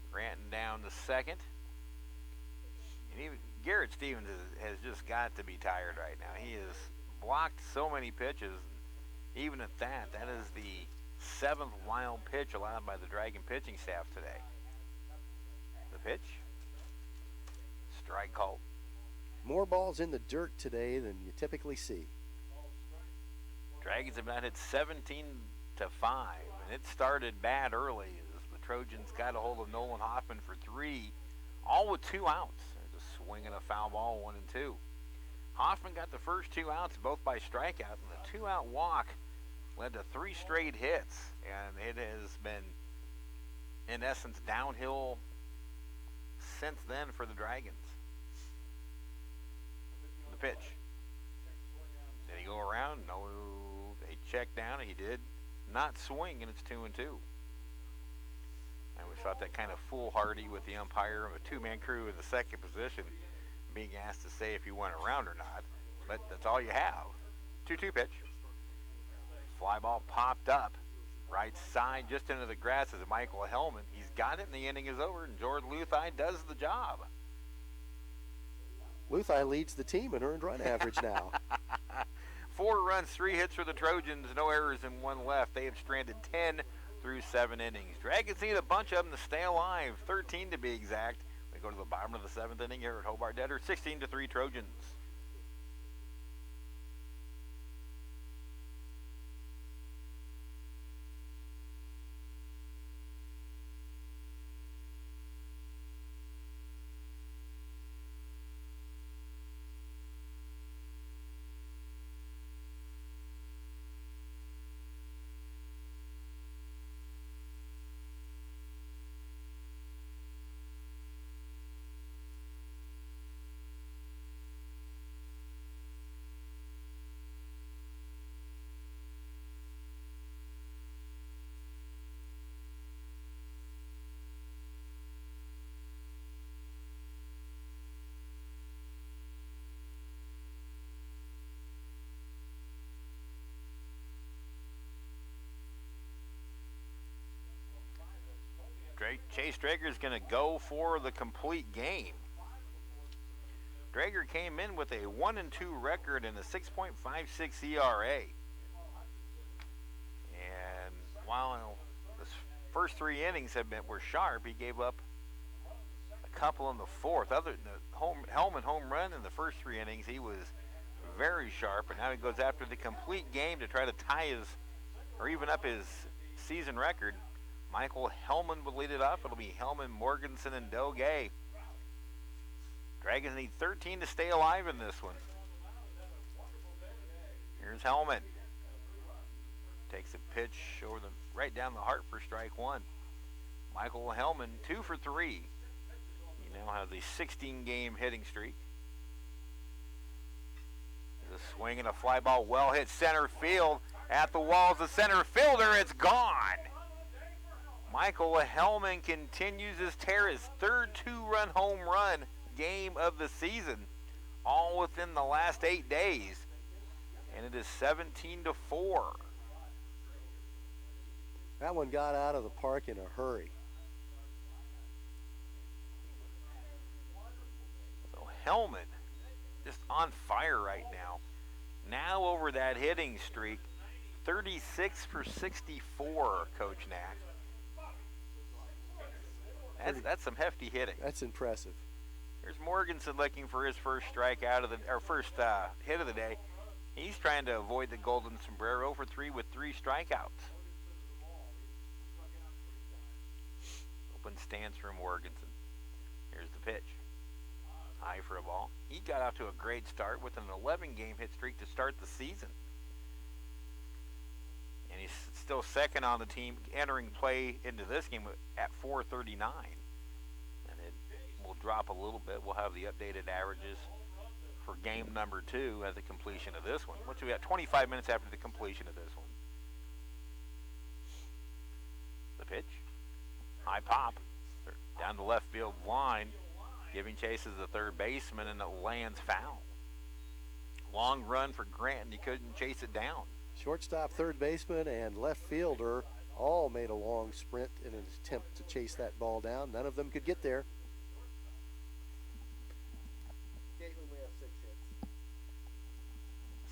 Granton down to second. And even Garrett Stevens has just got to be tired right now. He has blocked so many pitches. Even at that, that is the 7th wild pitch allowed by the Dragon pitching staff today. The pitch. Strike called. More balls in the dirt today than you typically see. Dragons have not hit 17 to 5, and it started bad early as the Trojans got a hold of Nolan Hoffman for 3, all with 2 outs. There's a swing and a foul ball, 1 and 2. Hoffman got the first 2 outs, both by strikeout, and the 2-out walk led to 3 straight hits, and it has been, in essence, downhill since then for the Dragons. The pitch. Did he go around? No. They checked down. He did not swing, and it's 2 and 2. I always thought that kind of foolhardy with the umpire of a 2-man crew in the second position being asked to say if you went around or not, but that's all you have. 2-2 pitch. Fly ball popped up right side just into the grass as Michael Hellman. He's got it, and the inning is over, and Jordan Luthi does the job. Luthi leads the team in earned run average now. 4 runs, 3 hits for the Trojans, no errors and 1 left. They have stranded 10 through 7 innings. Dragons need a bunch of them to stay alive, 13 to be exact. We go to the bottom of the 7th inning here at Hobart Detter, 16-3 Trojans. Chase Drager is going to go for the complete game. Drager came in with a 1-2 record and a 6.56 ERA. And while the first 3 innings were sharp, he gave up a couple in the 4th. Other than the Hellman home run in the first 3 innings, he was very sharp. And now he goes after the complete game to try to tie his, or even up his season record. Michael Hellman will lead it off. It'll be Hellman, Morganson, and Doge. Dragons need 13 to stay alive in this one. Here's Hellman. Takes a pitch over right down the heart for strike 1. Michael Hellman, 2 for 3. He now has a 16-game hitting streak. There's a swing and a fly ball, well hit center field. At the walls, the center fielder, it's gone. Michael Hellman continues his tear, his 3rd 2-run home run game of the season, all within the last 8 days, and it is 17-4. That one got out of the park in a hurry. So Hellman just on fire right now. Now over that hitting streak, 36 for 64, Coach Knack. That's some hefty hitting. That's impressive. Here's Morganson looking for his first strikeout of the, or first hit of the day. He's trying to avoid the golden sombrero for 3 with 3 strikeouts. Open stance from Morganson. Here's the pitch. High for a ball. He got off to a great start with an 11-game hit streak to start the season. And he's still second on the team entering play into this game at 439. And it will drop a little bit. We'll have the updated averages for game number 2 at the completion of this one, which we got 25 minutes after the completion of this one. The pitch. High pop. Down the left field line. Giving chase is the third baseman, and it lands foul. Long run for Grant, and he couldn't chase it down. Shortstop, third baseman, and left fielder all made a long sprint in an attempt to chase that ball down. None of them could get there. Caitlin, we have 6 hits.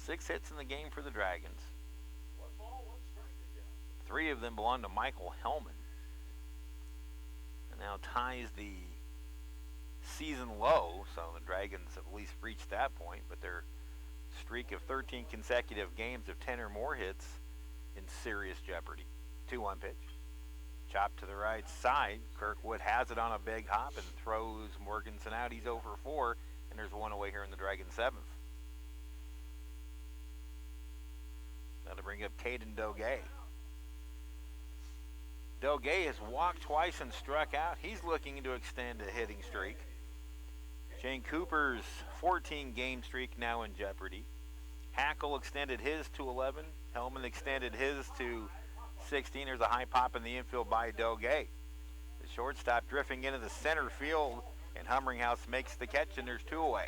6 hits in the game for the Dragons. 3 of them belong to Michael Hellman. And now ties the season low, so the Dragons have at least reached that point, but their streak of 13 consecutive games of 10 or more hits in serious jeopardy. 2-1 pitch. Chop to the right side. Kirkwood has it on a big hop and throws Morganson out. He's over 4, and there's one away here in the Dragon 7th. Now to bring up Caden Doge. Doge has walked twice and struck out. He's looking to extend a hitting streak. Shane Cooper's 14-game streak now in jeopardy. Hackle extended his to 11. Hellman extended his to 16. There's a high pop in the infield by Doge. The shortstop drifting into the center field, and Humringhouse makes the catch, and there's 2 away.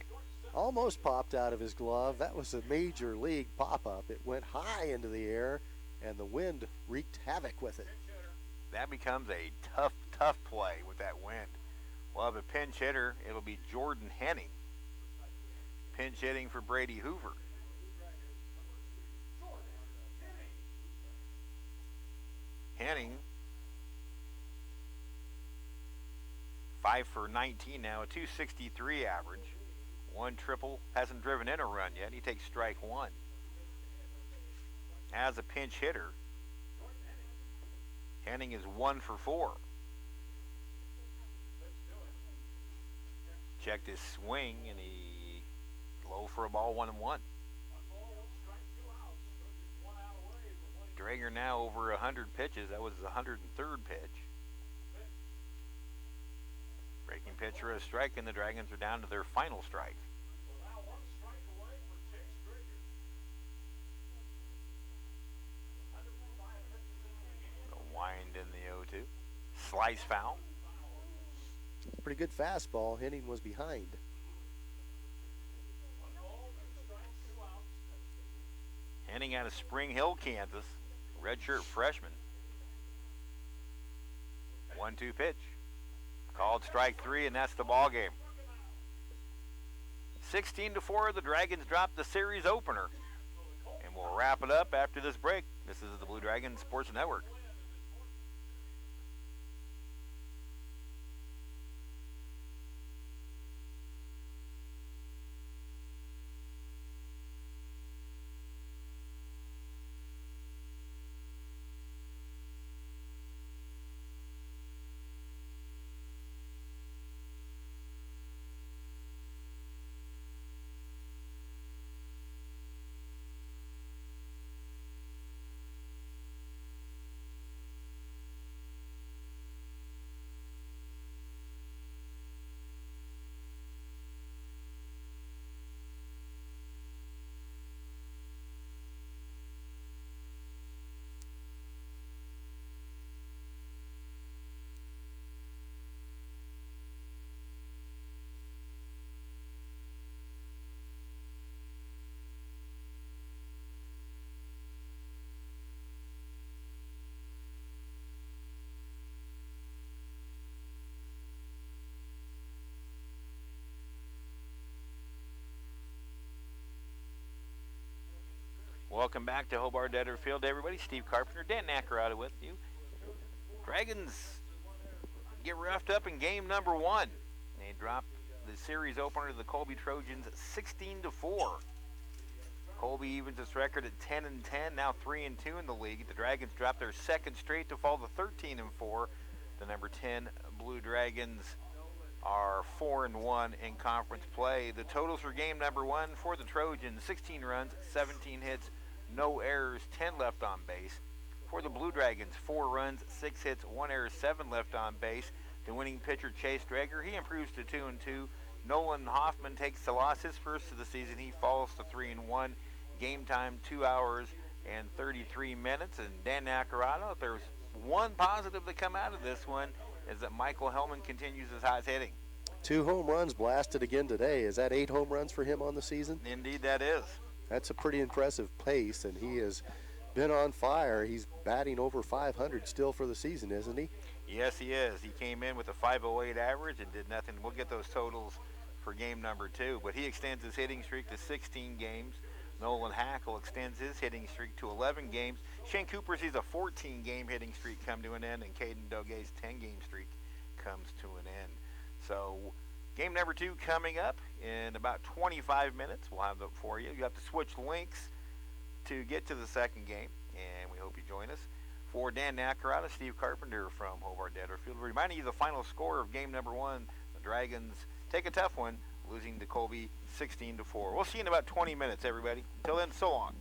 Almost popped out of his glove. That was a major league pop-up. It went high into the air, and the wind wreaked havoc with it. That becomes a tough play with that wind. We'll have a pinch hitter. It'll be Jordan Henning. Pinch hitting for Brady Hoover. Henning, 5 for 19 now, a 263 average. 1 triple, hasn't driven in a run yet. He takes strike 1. As a pinch hitter, Henning is 1 for 4. Checked his swing, and he low for a ball, 1-1. Drager now over 100 pitches. That was his 103rd pitch. Breaking pitch for a strike, and the Dragons are down to their final strike. The wind in the 0-2. Slice foul. Pretty good fastball. Henning was behind. Henning out of Spring Hill, Kansas. Redshirt freshman. 1-2 pitch. Called strike 3, and that's the ball game. 16-4, the Dragons drop the series opener. And we'll wrap it up after this break. This is the Blue Dragons Sports Network. Welcome back to Hobart Detter Field, everybody. Steve Carpenter, Dan Nacarata with you. Dragons get roughed up in game number 1. They drop the series opener to the Colby Trojans 16-4. Colby evens its record at 10-10, now 3-2 in the league. The Dragons drop their second straight to fall to 13-4. The number 10 Blue Dragons are 4-1 in conference play. The totals for game number one for the Trojans: 16 runs, 17 hits, no errors, 10 left on base. For the Blue Dragons, 4 runs, 6 hits, 1 error, 7 left on base. The winning pitcher, Chase Drager, he improves to 2-2. Nolan Hoffman takes the loss, his first of the season. He falls to 3-1. Game time 2 hours and 33 minutes. And Dan Nacarado, if there's one positive to come out of this one, is that Michael Hellman continues his hot hitting. 2 home runs blasted again today. Is that 8 home runs for him on the season? Indeed, that is. That's a pretty impressive pace, and he has been on fire. He's batting over 500 still for the season, isn't he? Yes, he is. He came in with a 508 average and did nothing. We'll get those totals for game number 2, but he extends his hitting streak to 16 games. Nolan Hackle extends his hitting streak to 11 games. Shane Cooper sees a 14-game hitting streak come to an end, and Caden Doge's 10-game streak comes to an end. So game number 2 coming up in about 25 minutes. We'll have it for you. You have to switch links to get to the second game, and we hope you join us. For Dan Nacarado, Steve Carpenter from Hobart Detterfield, reminding you the final score of game number 1. The Dragons take a tough one, losing to Colby 16-4. We'll see you in about 20 minutes, everybody. Until then, so long.